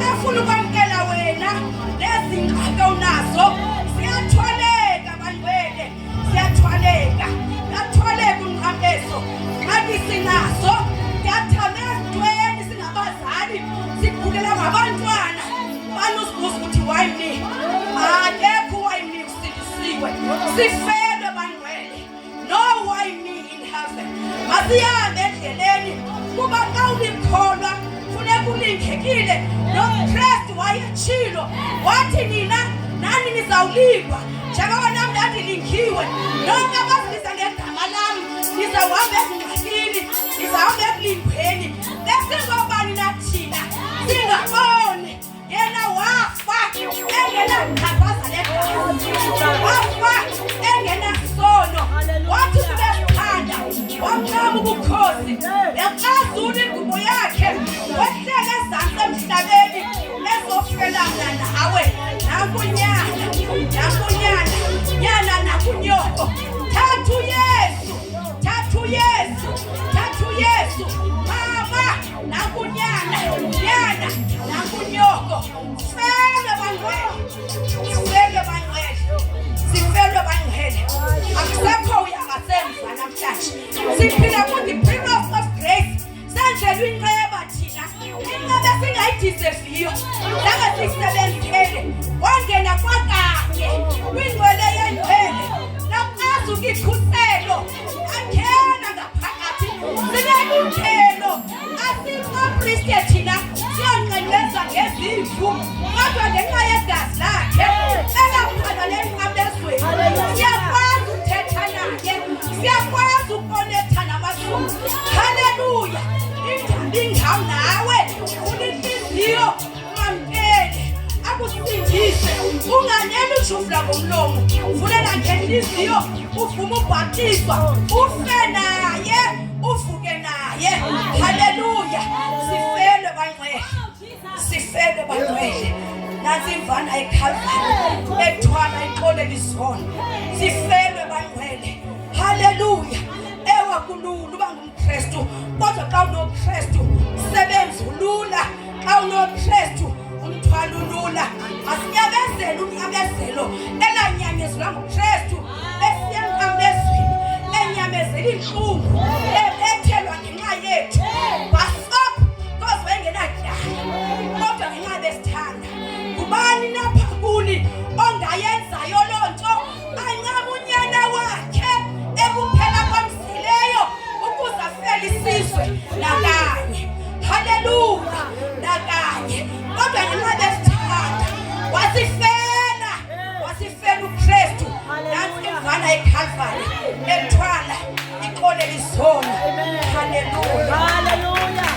Efuna ukwamkela wena nezingxaki onazo. Siyathwaleka bantwene, siyathwaleka. Yathwaleka umnqamlezo. Ngathi sinazo siyathama ezintweni singabazali. Sibukela ngabantwana. Banusibuza ukuthi why me? Akekho why me usindisiwe. Sifelwe bantwene. No why me in heaven. Masihambe endleleni. Kuba xa ulikholwa funeka ulingekile. NoKristu wayetshilo wathi nina nani nizawulingwa njengoba nami ndandilingiwe. Nonke abasibiza ngegama lami nizawuhamba ezingxakini, nizawuhamba ekulingweni. Besingobani nathina singaboni. Yena wafa engenaqhazaza legazi, wafa engenasono. Wathi sibesithanda wamncama ubukhosi. Yaqazula ingubo yakhe wehlela ezantsi emhlabeni ezofelana nawe. Nakunyana nakunyoko. Thatha uYesu mama nakunyana nakunyoko. Sifelwe bantwene. Akusekho uyangasemva namhlanje. Siphila the period of grace. Sendlela inqeba thina. Inqeba singayidiseviyo. Langa sisebenzele. Wangena kwakanye kwingcwele yengcwele. Nakwazi ukukhuselo. Angena ngaphakathi. Sinekuthelo. Asiqopriste thina. Siyanqenqeza ngezimvu. Kodwa ngenxa yegazi lakhe elaphala lenqamlezweni. Siyakwazi ukuthetha naye. Siyakwazi ukonetha nabathunzi. Haleluya. Indaba ingawo nawe. unganeni ujufula ngomlomo uvulela ngenhliziyo uvuma ubhaptizwa ufe naye uvuke naye haleluya sifelwe bangcwele sifelwe bangcwele nansi imvana eKhalvari ethwala iqoleni izona sifelwe bangcwele haleluya ewa kulula uba ngumKristu kodwa xa unoKristu sebenza ulula xa unoKristu umthwalo ulula asinyabezele unyabezelo elanyanyezwa nguKristu esiyankambezweni enyamezela inhlungu ethelwa ngenxa yethu basop because wengenadyala kodwa ngenxa besithanda kubani lapha kuni ongayenzayo lonto ancama unyana wakhe ekuphela kwamsileyo ukuze afele isizwe nakanye haleluya nakanye kodwa ngenxa besithanda wasifela uKristu nansi imvana eKhalvari ethwala iqoleni izona haleluya Hallelujah.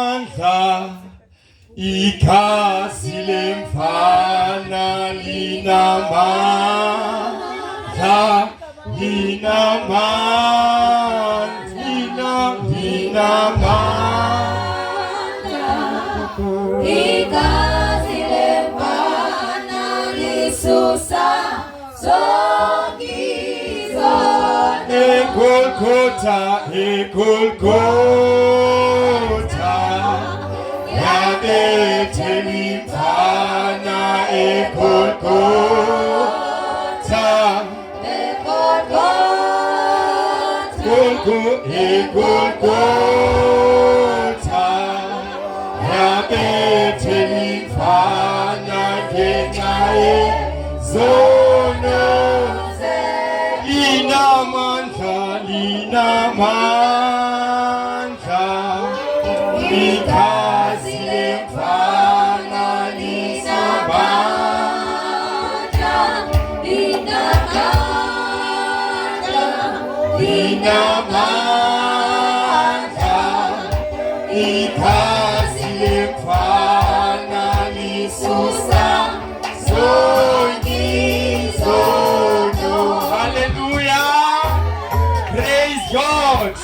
Mandla ikhazi lemfana linamandla Igazi lefana lisusa zonke izono. Egolgotha yabethela imfana Egolgotha yabethela imfana ngenxa yezono linamandla igazi lemfana linamandla igazi lemfana lisusa zonke izono hallelujah praise God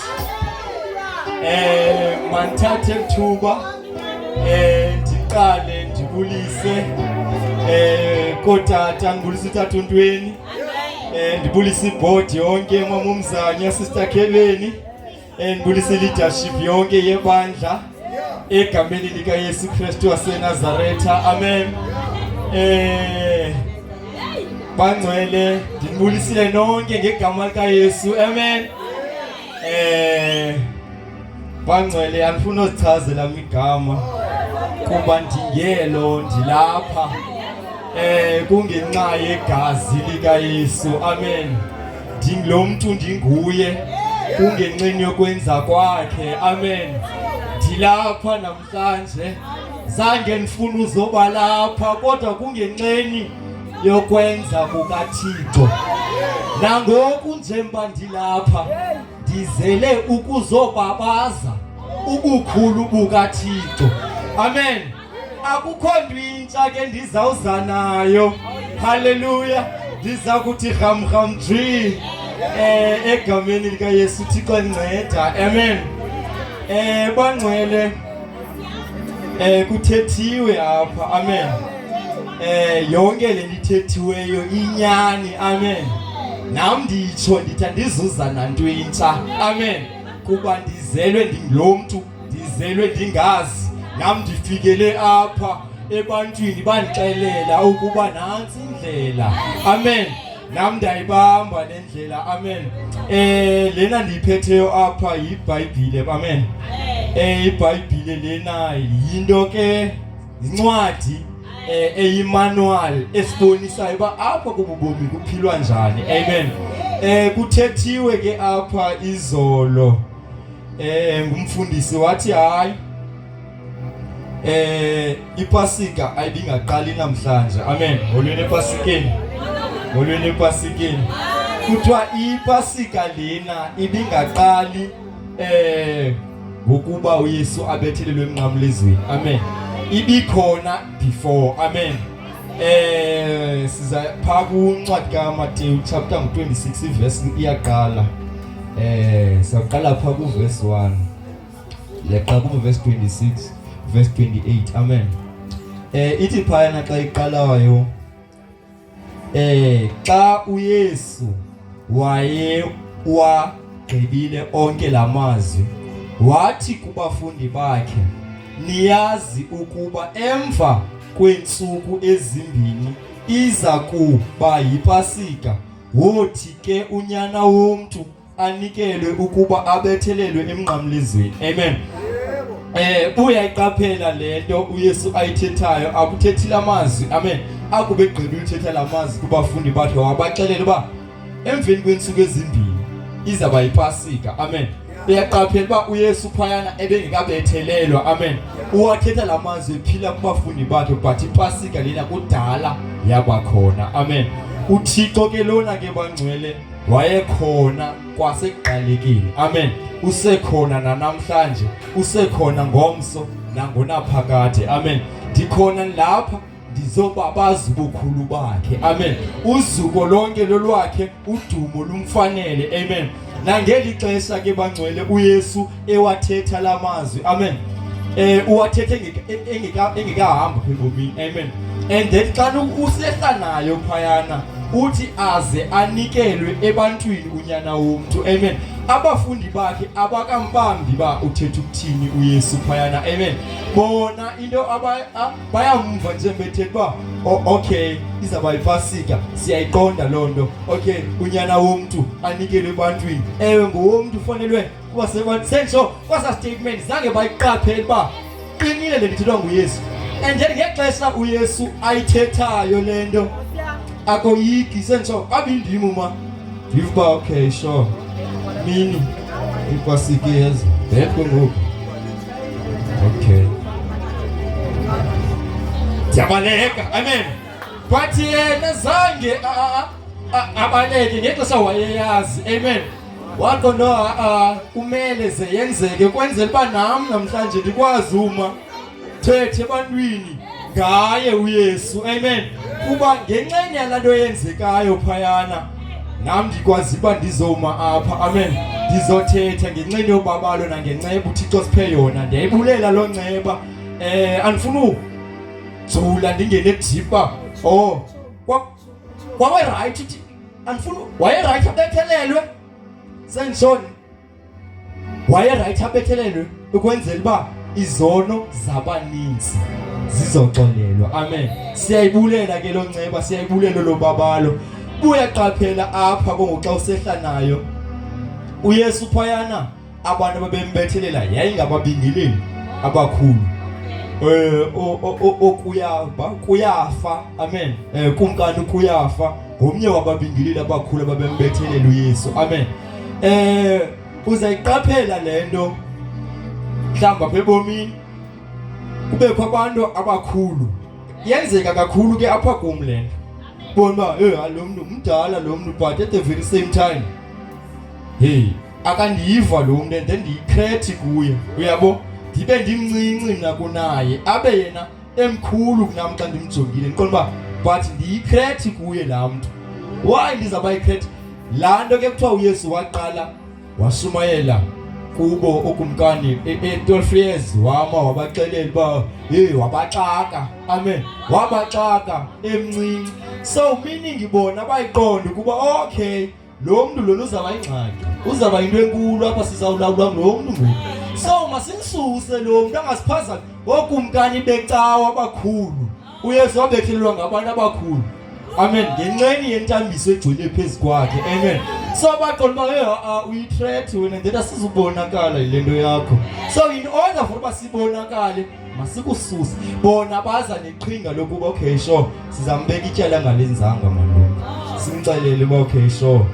manthathe ithuba ndiqale ndibulise kotata ngibulisa utata uNtweni ndibulisa iboard yonke mama uMzanya sister Kebeni ndibulisa leadership yonke yebandla egameni lika Yesu Kristu waseNazaretha amen bangcwele ndibulisile nonke ngegama lika Yesu amen bangcwele andifuna uzichazela igama kuba ndingelo ndilapha kungenxa yegazi lika Yesu amen ndinglo mntu ndinguye kungenxeni yokwenza kwakhe amen ndilapha namhlanje zange ndifuna uzoba lapha kodwa kungenxeni yokwenza kukaThixo nangoku njengoba ndilapha ndizele ukuzobabaza ubukhulu bukaThixo amen akukho nto intsha ke ndizawuza nayo haleluya ndiza kuthi ram nje egameni lika Yesu Thixo nceda amen bangcwele kuthethiwe apha amen yonke le lithethiweyo inyani amen nam nditsho ndithi andizuza nanto intsha amen kuba ndizelwe ndinglo mntu ndizelwe ndingazi nam ndifikele apha ebantwini bandixelela ukuba nantsi indlela amen nam ndayibamba lendlela amen lena ndiyiphetheyo apha yiBhayibhile amen iBhayibhile lena yinto ke incwadi eyimanual esibonisayo uba apha kububomi kuphilwa njani amen kuthethiwe ke apha izolo ngumfundisi wathi hayi ipasika ayibingaqali namhlanje amen molweni epasikeni kuthiwa ipasika lena ibingaqali ngokuba uYesu abethelelwe emnqamlezweni. Amen. Ibikhona before. Amen. Siza pha kuncwadi kaMateyu chapter 26 verse iyaqala. Saqala pha ku verse 1. Leqa ku verse 26 verse 28. Amen. Ithi phayana xa iqalayo xa uYesu waye wagqibile onke lamazwi wathi kubafundi bakhe, niyazi ukuba emva kweentsuku ezimbini iza kuba yiPasika, wothi ke unyana womntu anikelwe ukuba abethelelwe emnqamlezweni. Amen. Uyayiqaphela lento uYesu ayithethayo, akuthethi lamazwi. Amen. Akube gqibile uthetha lamazwi kubafundi bakhe wabaxelela uba emveni kweentsuku ezimbini izaba yiPasika. Amen. Uyaqaphela uba uYesu phayana ebengekabethelelwa. Amen. Uwathetha lamazwi ephila kubafundi bakhe, but iPasika lena kudala yabakhona. Amen. uThixo ke lona ke bangcwele wayekhona kwasekuqalekile. Amen. Usekhona namhlanje, usekhona ngomso nangonaphakade. Amen. Ndikhona lapha ndizoba bazi ubukhulu bakhe. Amen. Uzuko lonke lolwakhe udumo lumfanele. Amen. Nangeli xesha ke bangcwele uYesu ewathetha lamazwi. Amen. Uwathethe engekahamba phembomini. Amen. And then xa usehla nayo phayana uthi aze anikelwe ebantwini unyana womntu. Amen. Abafundi bakhe abakambambi ba uthetha ukuthini uYesu phayana. Amen. Bona into bayamva nje bethetha ba okay izaba yiPasika, siyayiqonda lonto. Okay, unyana womntu anikelwe ebantwini. Ewe ngowomntu ufanelwe kuba sebantu. Senso kwasa statement zange bayiqaphela ba qinile le ndithethwa nguYesu. And then ngexesha uYesu ayithethayo lento akoyiki senso abindimo ma ndivuba okay sure mini iPasika yeza yebo ngoku okay yabaleka. Amen. But yena zange abaleke ngexesha wayeyazi. Amen. Waqonda kumele ze yenzeke kwenzela uba nami namhlanje ndikwazi uma thethe ebantwini ngaye uYesu. Amen. Kuba ngenxeni yalanto yenzekayo phayana nami ndikwazi uba ndizoma apha. Amen. Ndizothetha ngenxeni yobabalo nangenceba uThixo siphe yona. Ndiyayibulela loo nceba. Andifuna uzula ndingene edipa. Kwawe right uthi andifuna waye right abethelelwe. Sendishoni waye right abethelelwe ukwenzela uba izono zabaninzi zizoxolelwa. Amen. Siyayibulela ke lo nceba, siyayibulela lo babalo. Uyaqaphela apha kongoxa usehla nayo uYesu phayana abantu ababembethelela yayingababingeleli abakhulu. Kuyafa. Amen. Kumkani kuyafa ngomnye wababingeleli abakhulu ababembethelela uYesu. Amen. Uzayiqaphela lento mhlamba phebomini kubekho abantu abakhulu. Yenzeka kakhulu ke apha kum lento. Bona lo muntu umdala lo muntu, but at the very same time akandiyiva lo muntu and then ndiyicreate kuye. Uyabo ndibe ndimncinci mina kunaye abe yena emkhulu kunami xa ndimjongile ndiqonda uba but ndiyicreate kuye laa mntu. Why ndizawuba yicreate? Laa nto ke kuthiwa uYesu waqala washumayela kubo okumkani 12 years wama wabaxelela uba wabaxaka. Amen. Wabaxaka emncinci. So meaning ngibona bayiqonda kuba okay lo muntu lona uzaba ingxaki, uzaba into enkulu apha sizawulawula lo muntu ngoku. So masimsuse lo muntu angasiphaza okumkani becawa abakhulu. uYesu wabethelelwa ngabantu abakhulu. Amen. Ngenxeni yentambiso egcwele phezu kwakhe. Amen. So baqonda uba uyi-threat wena ndeta sizubonakala yilento yakho. So in order for uba sibonakale masikususe. Bona baza neqhinga lokuba okay sure sizambeka ityala ngalenzanga malungu. Simxelele uba okay sure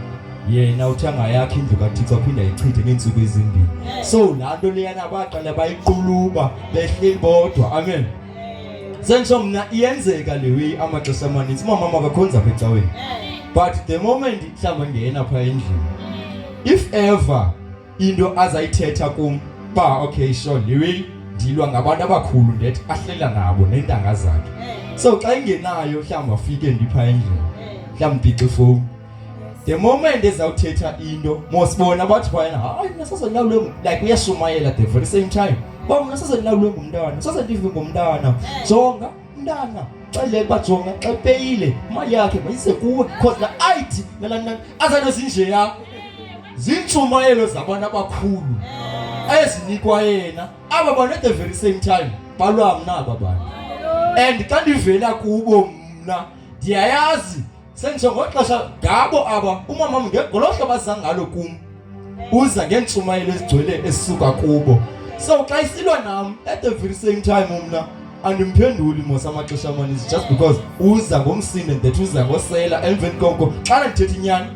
yena uthanga yakhe indlu kaThixo aphinda ichithe ngeentsuku ezimbini. So laa nto leyana baqala bayiquluba behleli bodwa. Amen. Senso mna iyenzeka le way amaxesha amaninzi umama akakhonza apha ecaweni. But the moment mhlawumbe ngena phaa endlini, if ever into azayithetha kum ba okay sure lewe dilwa ngabantu abakhulu ndethi ahlela nabo nentanga zakhe so xa ingenayo mhlawumbe afike ndipha endlini mhlawumbe mbhixe phone the moment ezawuthetha into mosibona bathi phayana hayi nasazonawulwe like uyashumayela the very same time ba mina sazonawulwe ngumntwana sazondive ngumntwana jonga umntwana xa le bajonga xa peyile imali yakhe mayise kuwe because la IT nalana azana zinje yakho zintshumayelo zabantu abakhulu ezinikwa yena aba bantu at the very same time balwa mna aba bantu and xa ndivela kubo mna ndiyayazi senzo ngoxesha ngabo aba umama ngegolohlo bazangalo kum uza ngentshumayelo ezigcwele esisuka kubo so xa isilwa nam at the very same time mna andimphenduli mos amaxesha amaninzi just because uza ngomsinde that uza ngosela emveni koko xa ndithetha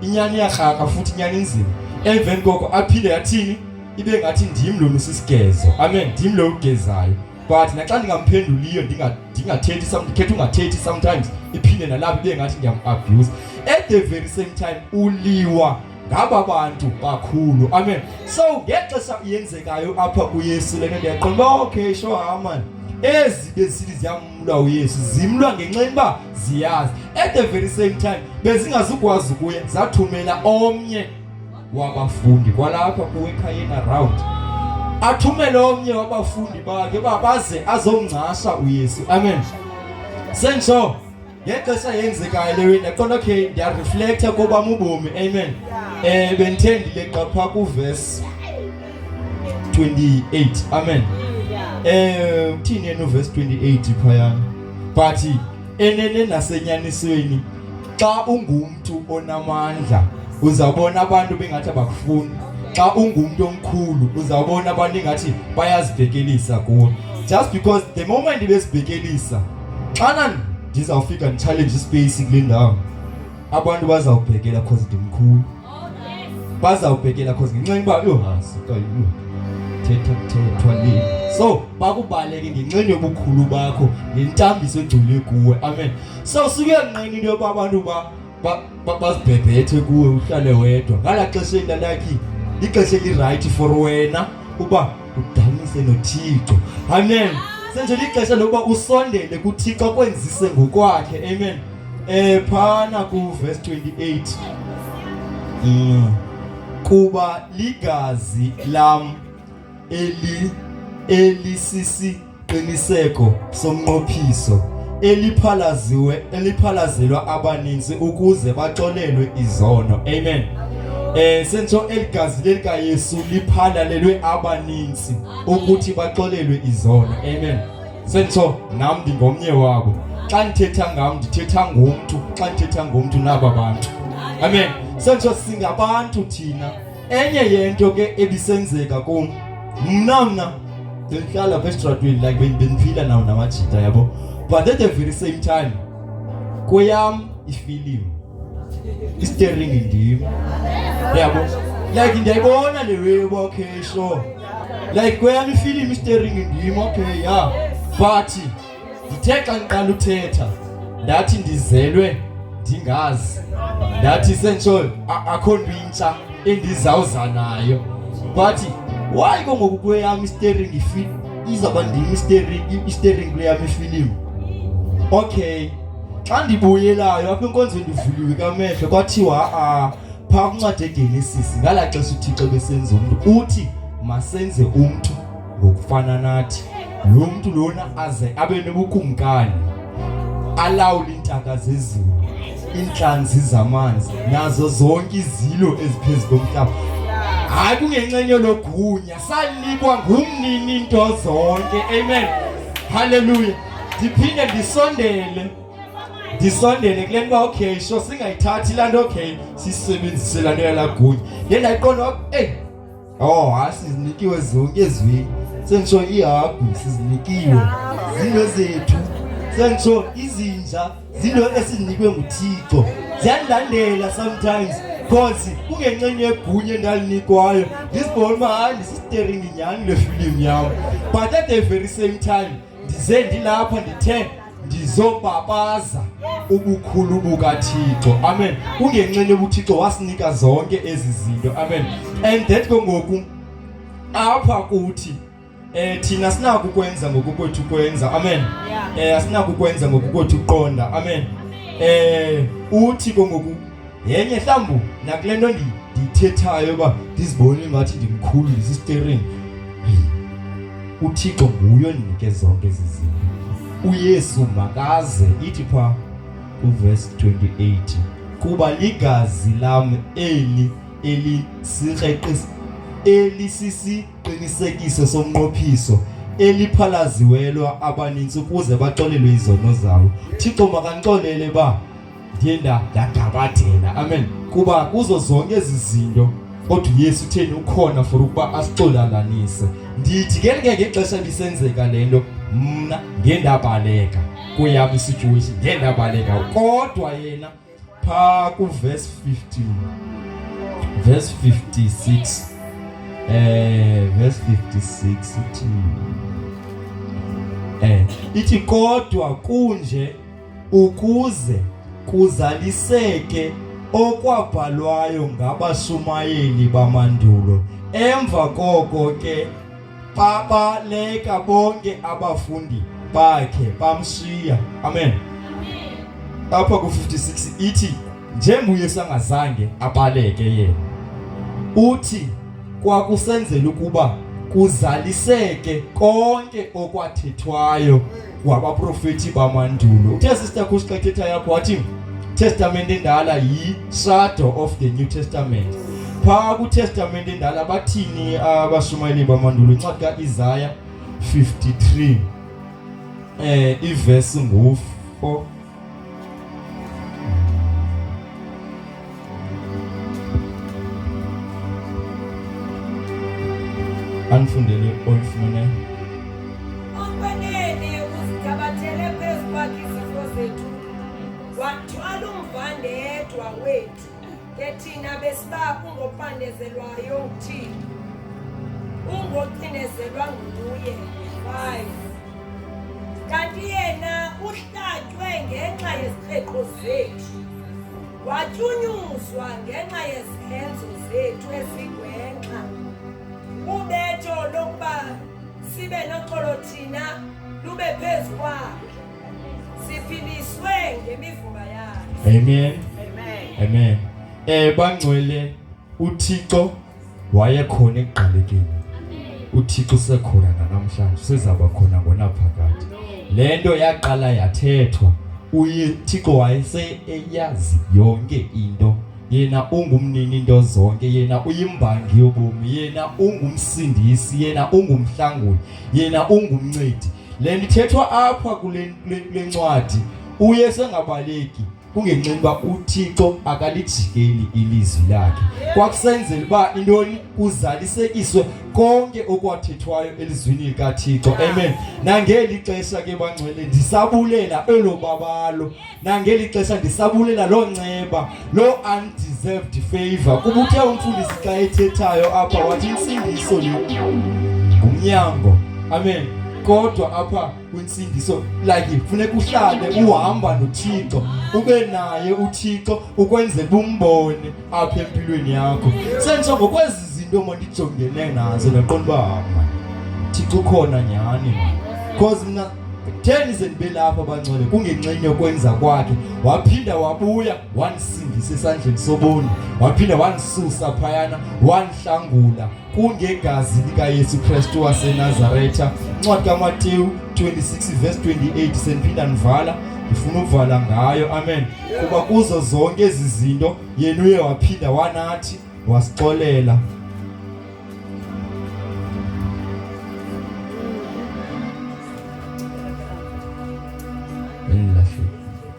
inyani yarhaka futhi inyani inzima emveni koko aphinde yathini ibe ngathi ndim lo nusisigezo amen ndim lo ugezayo but naxa ndingamphenduliyo ndingathethi ndikhetha ungathethi sometimes iphinde nalapho ibe ngathi ndiyam-abuse at the very same time uliwa ngaba bantu bakhulu amen so ngexesha yenzekayo apha kuyesu lento ndiyaqonda uba okay sure aman ezi bezithi ziyamlwa uyesu zimlwa ngenxa yokuba ziyazi at the very same time bezingazukwazi ukuya zathumela omnye wabafundi kwalapha kuwe ekhayeni around athumele omnye wabafundi bakhe baze azomngcasha uyesu amen senso ngexesha yenzekayo leyo ndaqonda okay ndiyareflecta kobam ubomi amen bendithendile qapha kuverse 28 amen uthini yena uverse 28 phayana but enene nasenyanisweni xa ungumntu onamandla uzabona abantu bengathi abakufuni xa ungumntu omkhulu uzabona abantu engathi bayazibhekelisa kuwe just because the moment bezibhekelisa xana ndizawufika ndichallenge ispace kule ndawo abantu bazawubhekela cause ndimkhulu bazawubhekela cause ngenxa yokuba yohasuka thethwa le so bakubaleke ngenxa yobukhulu bakho nentambiso egcwele kuwe amen so suke nqeni into yoba abantu bazibhebhethe kuwe uhlale wedwa ngala xesha endalakhi ixesha eli-right for wena uba udanise noThixo amen senje lixesha lokuba usondele kuThixo kwenzise ngokwakhe amen phana ku verse 28 kuba ligazi lam elisisiqiniseko somnqophiso eliphalazelwa abaninzi ukuze baxolelwe izono amen senzo eligazi lelika Yesu liphalalelwe abaninzi ukuthi baxolelwe izono amen senzo nami ndingomnye wabo xa ndithetha ngam ndithetha ngomntu xa ndithetha ngomntu naba bantu amen senzo singabantu thina enye yento ke ebisenzeka kum mna ndihlala apha estradweni like bendiphila nawo namajita yabo but at the very same time kweyam ifilimu steering ndim yabo like ndiyayibona le way okay sure like kweyam ifilimu steering ndim okay yeah but ndithe xa ndiqala uthetha ndathi ndizelwe ndingazi ndathi sentsho akho nto intsha endizawuza nayo but why kongoku kweyam steering izawuba ndim steering kweyam ifilimu okay xa ndibuyelayo apha enkonzweni ndivuliwe kamehlo kwathiwa phaa kuncwadi eGenesis ngala xesha uThixo besenza umntu uthi masenze umntu ngokufana nathi lo mntu lona aze abe nobukumkani alawule iintaka zezulu iintlanzi zamanzi nazo zonke izilo eziphezu komhlaba hayi kungenxenye logunya sanikwa ngumnini into zonke amen haleluya ndiphinde ndisondele kule nto okay sure singayithathi laa nto okay sisebenzise laa nto yalagunya then ayiqonda sizinikiwe zonke ezweni senditsho ihagu sizinikiwe zinto zethu senditsho izinja zinto esizinikwe nguThixo ziyandilandela sometimes because kungenxenye yegunya endalinikwayo ndizibona uba hayi ndisistering nyhani le filimu yam but at the very same time ndize ndilapha ndithe ndizobabaza ubukhulu bukaThixo amen kungenxenye ubuThixo wasinika zonke ezi zinto amen and that kongoku apha kuthi thina sinako ukwenza ngokukwethu kwenza, amen. Asinako ukwenza ngokukwethu uqonda, amen. Uthi ngoku yenye mhlawumbe nakule nto ndithethayo ba ndizibone ngathi ndimkhulu ndisistering. uThixo nguye onike zonke izinto. uYesu makaze ithi pha kuverse 28 kuba ligazi lami elisisiqinisekiso somnqophiso eliphalaziwelwa abaninzi ukuze baxolelwe izono zabo. Thixo makanixolele ba ndiye ndagabathela, amen. Kuba kuzo zonke ezi zinto kodwa uYesu utheni ukhona for ukuba asixolalanise. Ndithi ke ngexesha lisenzeka lento mna ngendabaleka kuyami situation ngendabaleka, kodwa yena pha ku verse 56 verse 56 ithi kodwa kunje ukuze kuzaliseke okwabhalwayo ngabashumayeli bamandulo, emva koko ke babaleka bonke abafundi bakhe bamshiya, amen. Apha ku 56 ithi njengoYesu angazange abaleke yena, uthi kwakusenzela ukuba kuzaliseke konke okwathethwayo kwabaprofeti bamandulo. Uthe sister kusiqethetha yakho wathi Testament endala yi shadow of the New Testament. Pha ku Testament endala bathini abashumayeli bamandulo? Incwadi kaIsaiah 53 iverse ngu4 anifundele oyifumene. Onwenene uzithabathele phezu kwakhe izifo zethu, wathwala umvandedwa wethu, thina besiba ungopandezelwayo uThixo, ungocinezelwa nguye. 5 Kanti yena uhlatywe ngenxa yezikreqo zethu, watyunyuzwa ngenxa yezenzo zethu ezigwenxa. Ubetho lokuba sibe noxolo thina lube phezu kwakhe, siphiliswe ngemivuba yakhe. Amen. Amen. Bangcwele uThixo wayekhona ekuqalekeni. uThixo sekhona namhlanje, sizaba khona ngonaphakade. Lento yaqala yathethwa, uThixo wayese eyazi yonke into. Yena ungumnini into zonke, yena uyimbangi yobomi, yena ungumsindisi, yena ungumhlanguli, yena ungumncedi. Lento ithethwa apha kule ncwadi uYesu engabaleki kungenxa uba uThixo akalijikeli ilizwi lakhe. Kwakusenzela uba intoni kuzalisekiswe konke okwathethwayo elizwini likaThixo, amen. Nangeli xesha ke bangcwele ndisabulela elo babalo, nangeli xesha ndisabulela lo nceba, lo undeserved favor. Kuba uthe umfundisi xa ethethayo apha wathi insindiso le ngumnyango, amen. Kodwa apha kwinsindiso like kufuneka uhlale uhamba noThixo, ube naye uThixo ukwenzela umbone apha empilweni yakho. Sentsho ngokwezi zinto mondijongene nazo naqonda uba Thixo ukhona nyhani, because mina theni sendibe lapha bangcwele kungenxeni yokwenza kwakhe. Waphinda wabuya wanisindisa esandleni soboni, waphinda wanisusa phayana wanihlangula kungegazi likaYesu Kristu waseNazaretha. Incwadi kaMateyu 26 verse 28 seniphinda nivala, ngifuna ukuvala ngayo, amen. Kuba kuzo zonke ezi zinto yena uye waphinda wanathi wasixolela.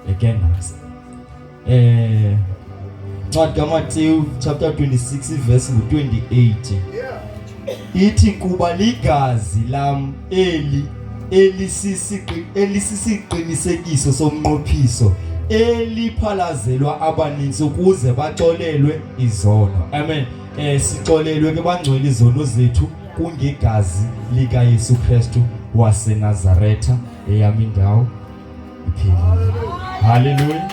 Again, Incwadi kaMateyu chapter 26 verse 28 ithi kuba ligazi lam elisisiqinisekiso somnqophiso eliphalazelwa abaninzi ukuze baxolelwe izono, amen. Sixolelwe ke bangcwele izono zethu kungegazi likaYesu Kristu waseNazaretha, eyami indawo iphilile. Hallelujah.